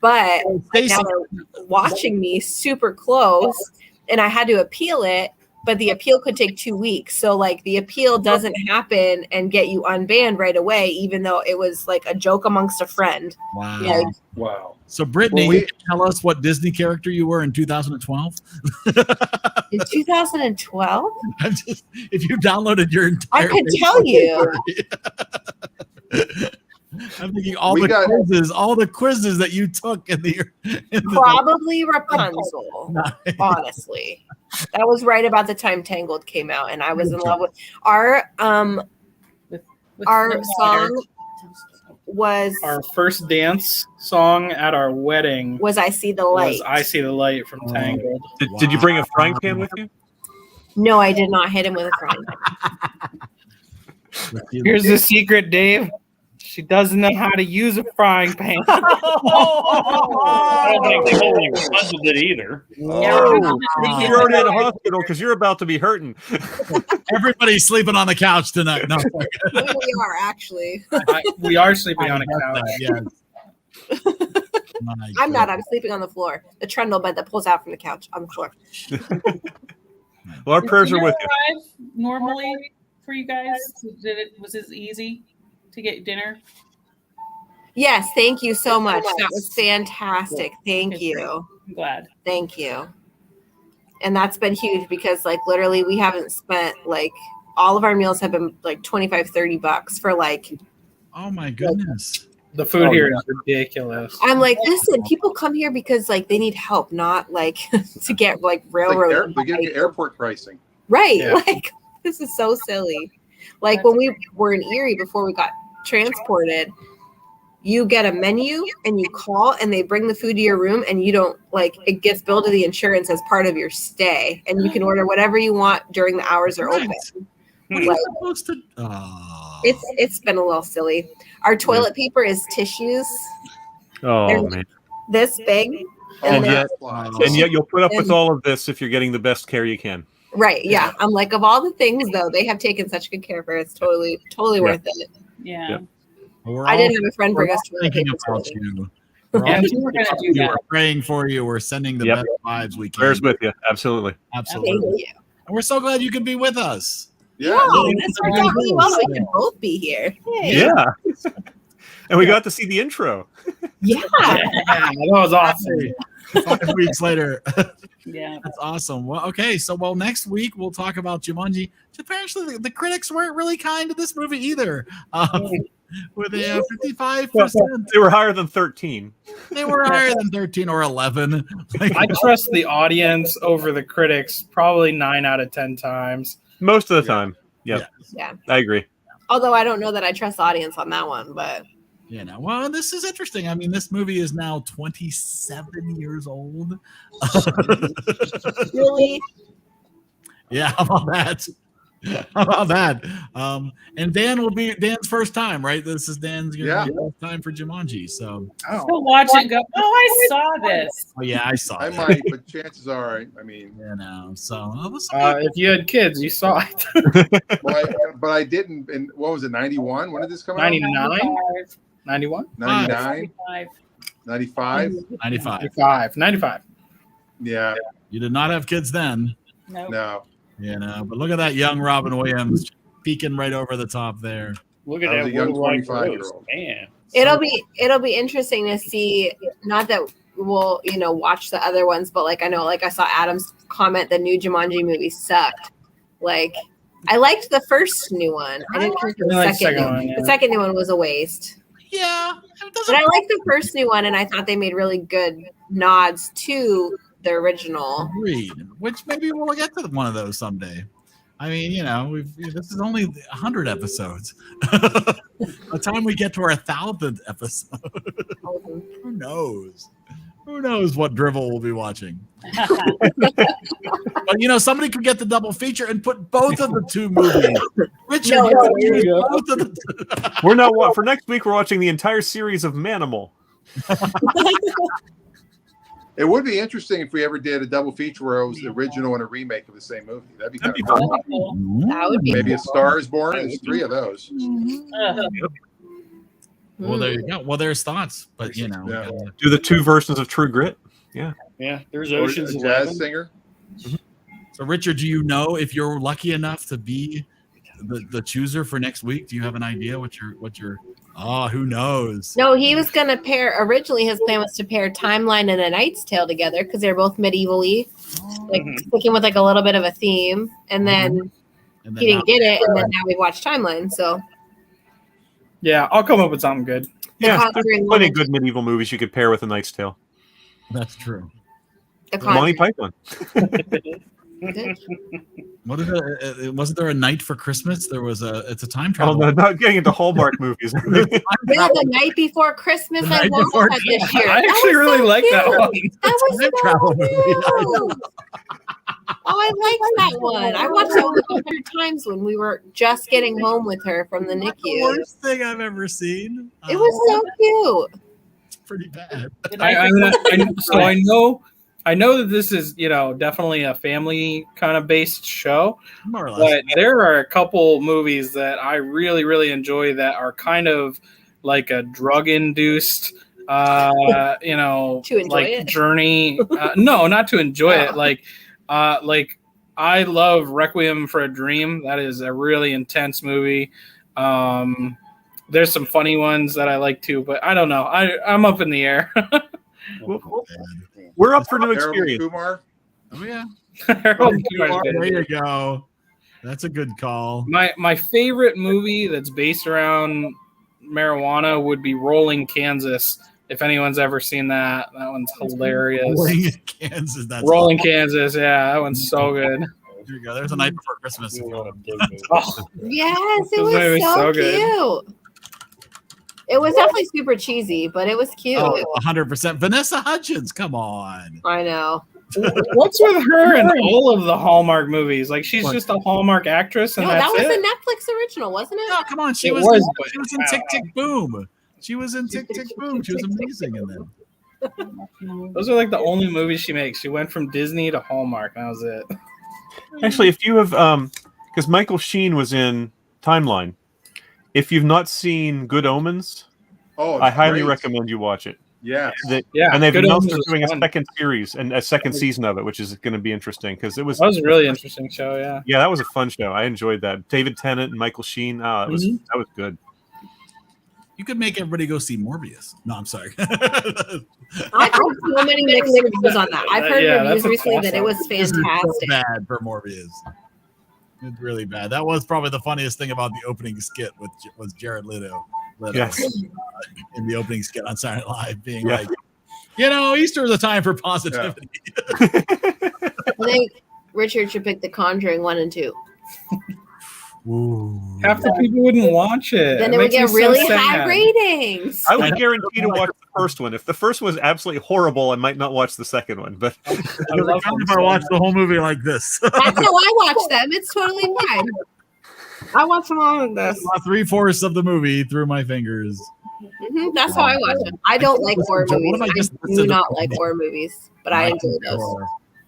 But now they're watching me super close and I had to appeal it, but the appeal could take 2 weeks. So the appeal doesn't happen and get you unbanned right away, even though it was a joke amongst a friend. Wow. Wow. So Brittany, tell us what Disney character you were in 2012. In 2012? If you downloaded your entire I could tell you. I'm thinking all the quizzes that you took in the probably Rapunzel. Nice. Honestly, that was right about the time Tangled came out, and I was in love with our song. Was our first dance song at our wedding? Was I See the Light? Was I See the Light from Tangled? Did you bring a frying pan with you? No, I did not hit him with a frying pan. Here's the secret, Dave. She doesn't know how to use a frying pan. I don't think they totally puzzled it either. You're already in the hospital because you're about to be hurting. Everybody's sleeping on the couch tonight. No, we are actually. We are sleeping on a couch. Yes. I'm not. I'm sleeping on the floor. The trundle bed that pulls out from the couch on the floor. Well, our prayers are with you. Arrive normally for you guys? Was it easy to get dinner? Yes, thank you so much. That was fantastic. Thank you. I'm glad. Thank you. And that's been huge because literally we haven't spent all of our meals have been $25-30 for oh my goodness. The food here is ridiculous. I'm like, listen, people come here because like they need help, not like to get like railroad. They're getting airport pricing. Right. Yeah. Like this is so silly. Like when we were in Erie before we got transported, you get a menu and you call and they bring the food to your room and you don't like it gets billed to the insurance as part of your stay and you can order whatever you want during the hours are open. What are you Like, supposed to? it's been a little silly. Our toilet paper is tissues. Oh They're man. this big. And they're- yet you'll put up with all of this if you're getting the best care you can. Right. Yeah. I'm like, of all the things though, they have taken such good care of her. It's totally worth it. Yeah. I did have a friend bring us toilet thinking paper. about today. you. Yeah, we were gonna do that. We're praying for you. We're sending the Yep. best vibes we can. Prayers with you. Absolutely. Absolutely. Thank you. And we're so glad you can be with us. Yeah, this worked out really well. We can both be here. Yay. Yeah. And we got to see the intro. Yeah. That was awesome. 5 weeks later. Yeah. That's awesome. Well, okay. So, next week we'll talk about Jumanji. Apparently, the critics weren't really kind to this movie either. With a 55%. They were higher than 13. They were higher than 13 or 11. I trust the audience over the critics probably 9 out of 10 times. Most of the time. Yep. Yeah. I agree. Although I don't know that I trust the audience on that one, but Well, this is interesting. I mean, this movie is now 27 years old. really? Yeah, how about that? How about that? And Dan will be Dan's first time, right? This is Dan's first time for Jumanji. So Go watch it and go, oh, I saw this. Oh yeah, I saw I it. might, but chances are, I mean, So if you had kids, you saw it. but I didn't. And what was it? 91? When did this come out? 99? 91? 99? 95? 95. Yeah. You did not have kids then. No. But look at that young Robin Williams peeking right over the top there. Look at I was that a young worldwide 25-year-old. Man. it'll be interesting to see. Not that we'll watch the other ones, but like I know, like I saw Adam's comment, the new Jumanji movie sucked. Like I liked the first new one. I didn't care for the second new one. The second new one was a waste. Yeah, but I like the first new one, and I thought they made really good nods to the original. Agreed. Which maybe we'll get to one of those someday. I mean, this is only 100 episodes. By the time we get to our 1,000th episode, who knows? Who knows what drivel we'll be watching? But somebody could get the double feature and put both of the two movies. Richard, both of the We're not for next week. We're watching the entire series of Manimal. It would be interesting if we ever did a double feature where it was the original and a remake of the same movie. That'd be kind of cool. That would be Maybe cool. A Star is Born. There's 3 of those. Well, there you go. Well, there's thoughts, but do the 2 versions of True Grit. Yeah. There's Or Ocean's a 11. jazz singer. So, Richard, do you know if you're lucky enough to be the chooser for next week? Do you have an idea what your who knows? No, he was gonna pair. Originally, his plan was to pair Timeline and A Knight's Tale together because they're both medieval-y, sticking with like a little bit of a theme. And then he didn't get it, and then now we watch Timeline. So Yeah, I'll come up with something good. Yeah, Conjuring there's plenty one. of good medieval movies you could pair with A Knight's Tale. That's true. The Monty Conjuring. Python. What is it? Wasn't there a Night for Christmas? There was it's a time Oh, travel. no, not getting into Hallmark movies. Yeah, The Night Before Christmas. The I Night watched Before that this year. I That actually was really so like that cute. one. That was Time so travel movie. cute. Oh, I liked that one. I watched it like 100 times when we were just getting home with her from the The NICU. worst thing I've ever seen. It was so cute. It's pretty bad. I know that this is, definitely a family kind of based show, More or less. but there are a couple movies that I really, really enjoy that are kind of like a drug induced, To enjoy like it? journey. No, not to enjoy it. Like I love Requiem for a Dream. That is a really intense movie. There's some funny ones that I like too, but I don't know. I'm up in the air. We're up for new Harold experience. Kumar. Oh yeah. Harold There Kumar's good. you go. That's a good call. My favorite movie that's based around marijuana would be Rolling Kansas. If anyone's ever seen that one's hilarious. Rolling Kansas. That's Rolling awesome. Kansas. Yeah, that one's so good. Here you go. There's a Night Before Christmas. Oh, Yes, it This was movie's so so good. cute. It was definitely super cheesy, but it was cute. Oh, 100%. Vanessa Hudgens. Come on. I know. What's with her in all of the Hallmark movies? Like she's just a Hallmark actress, and No, that's that was it. a Netflix original, wasn't it? No, come on. She It was was, she was in Tick Tick Boom. She was in Tick Tick Boom. She was amazing in them. Those are like the only movies she makes. She went from Disney to Hallmark. That was it. Actually, if you have, because Michael Sheen was in Timeline. If you've not seen Good Omens, I highly recommend you watch it. Yes. And they've Good announced Omens they're doing a was fun. second series and a second season of it, which is going to be interesting because it was. That was a really interesting show. Yeah. Yeah, that was a fun show. I enjoyed that. David Tennant and Michael Sheen. That was good. You could make everybody go see Morbius. No, I'm sorry. I've heard so many mixed reviews on that. I've heard reviews recently that it was This is so fantastic. bad for Morbius. It's really bad. That was probably the funniest thing about the opening skit was Jared Leto. Yes. In the opening skit on Saturday Night Live, being Yeah. like, Easter is a time for positivity. I think Richard should pick The Conjuring 1 and 2. Ooh. Half the people wouldn't watch it. Then It it would makes me get so really sad. high ratings. I would guarantee to watch the first one. If the first one was absolutely horrible, I might not watch the second one. But I If love I watch the whole movie like this. That's how I watch them. It's totally fine. I watch them all in this. 3/4 of the movie through my fingers. That's how I watch them. I don't like horror What movies. if I just I listen do to not the like movie? horror movies, but I enjoy those.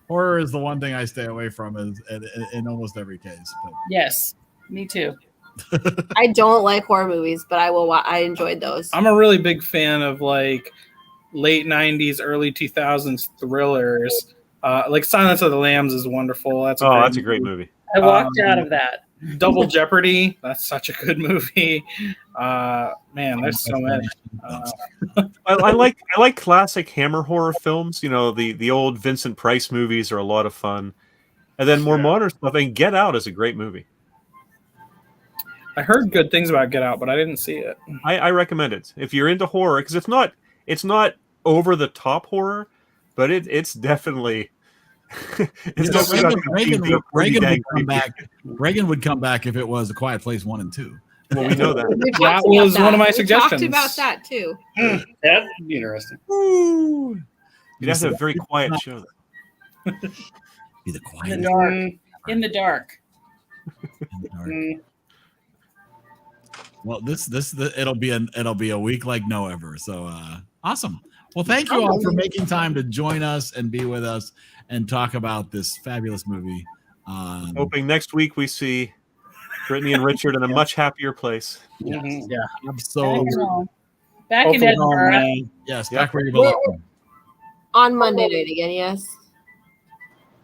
Horror is the one thing I stay away from in almost every case. But Yes, me too. I don't like horror movies, but I will. I enjoyed those. I'm a really big fan of like late 90s, early 2000s thrillers. Like Silence of the Lambs is wonderful. That's a great movie. I walked out of that. Double Jeopardy. That's such a good movie. Man, there's so many. I like classic Hammer horror films. You know, the old Vincent Price movies are a lot of fun, and then more modern stuff. And Get Out is a great movie. I heard good things about Get Out, but I didn't see it. I recommend it if you're into horror because it's not over the top horror, but it's definitely. Reagan would come back. Reagan would come back if it was A Quiet Place 1 and 2. Well, we know that. That was one of my suggestions. We talked about that too. That'd be interesting. You'd have to have a very quiet show. Be the quiet. In the dark. In the dark. Well, it'll be a week like no ever. So awesome. Well, thank you all for making time to join us and be with us and talk about this fabulous movie. Hoping next week we see Brittany and Richard in a much happier place. Yeah, Back absolutely. in home. Back in Edinburgh. Yes, back where you belong. On Monday night again, yes.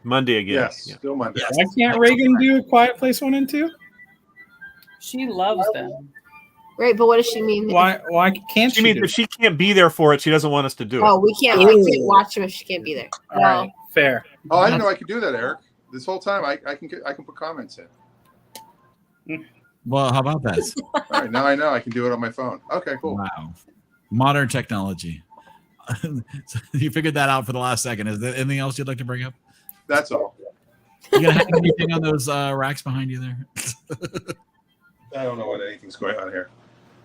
Monday again. Yes, Yeah. still Monday. Why can't Reagan do A Quiet Place 1 and 2? She loves them. Right, but what does she mean? Why can't She means do if she can't be there for it, she doesn't want us to do it. Oh, we can't. I can't watch them if she can't be there. All right, fair. Oh, I didn't know I could do that, Eric. This whole time I can put comments in. Well, how about that? All right, now I know I can do it on my phone. Okay, cool. Wow, modern technology. So you figured that out for the last second. Is there anything else you'd like to bring up? That's all. You gonna have anything on those racks behind you there? I don't know what anything's going on here.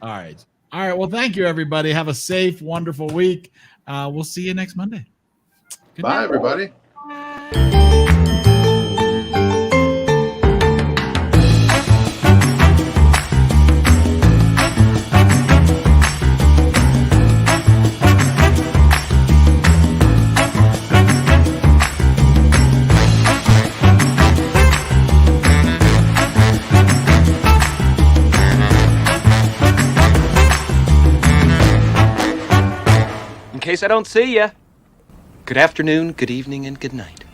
All right. Well, thank you, everybody. Have a safe, wonderful week. We'll see you next Monday. Good Bye, night. everybody. In case I don't see ya, good afternoon, good evening, and good night.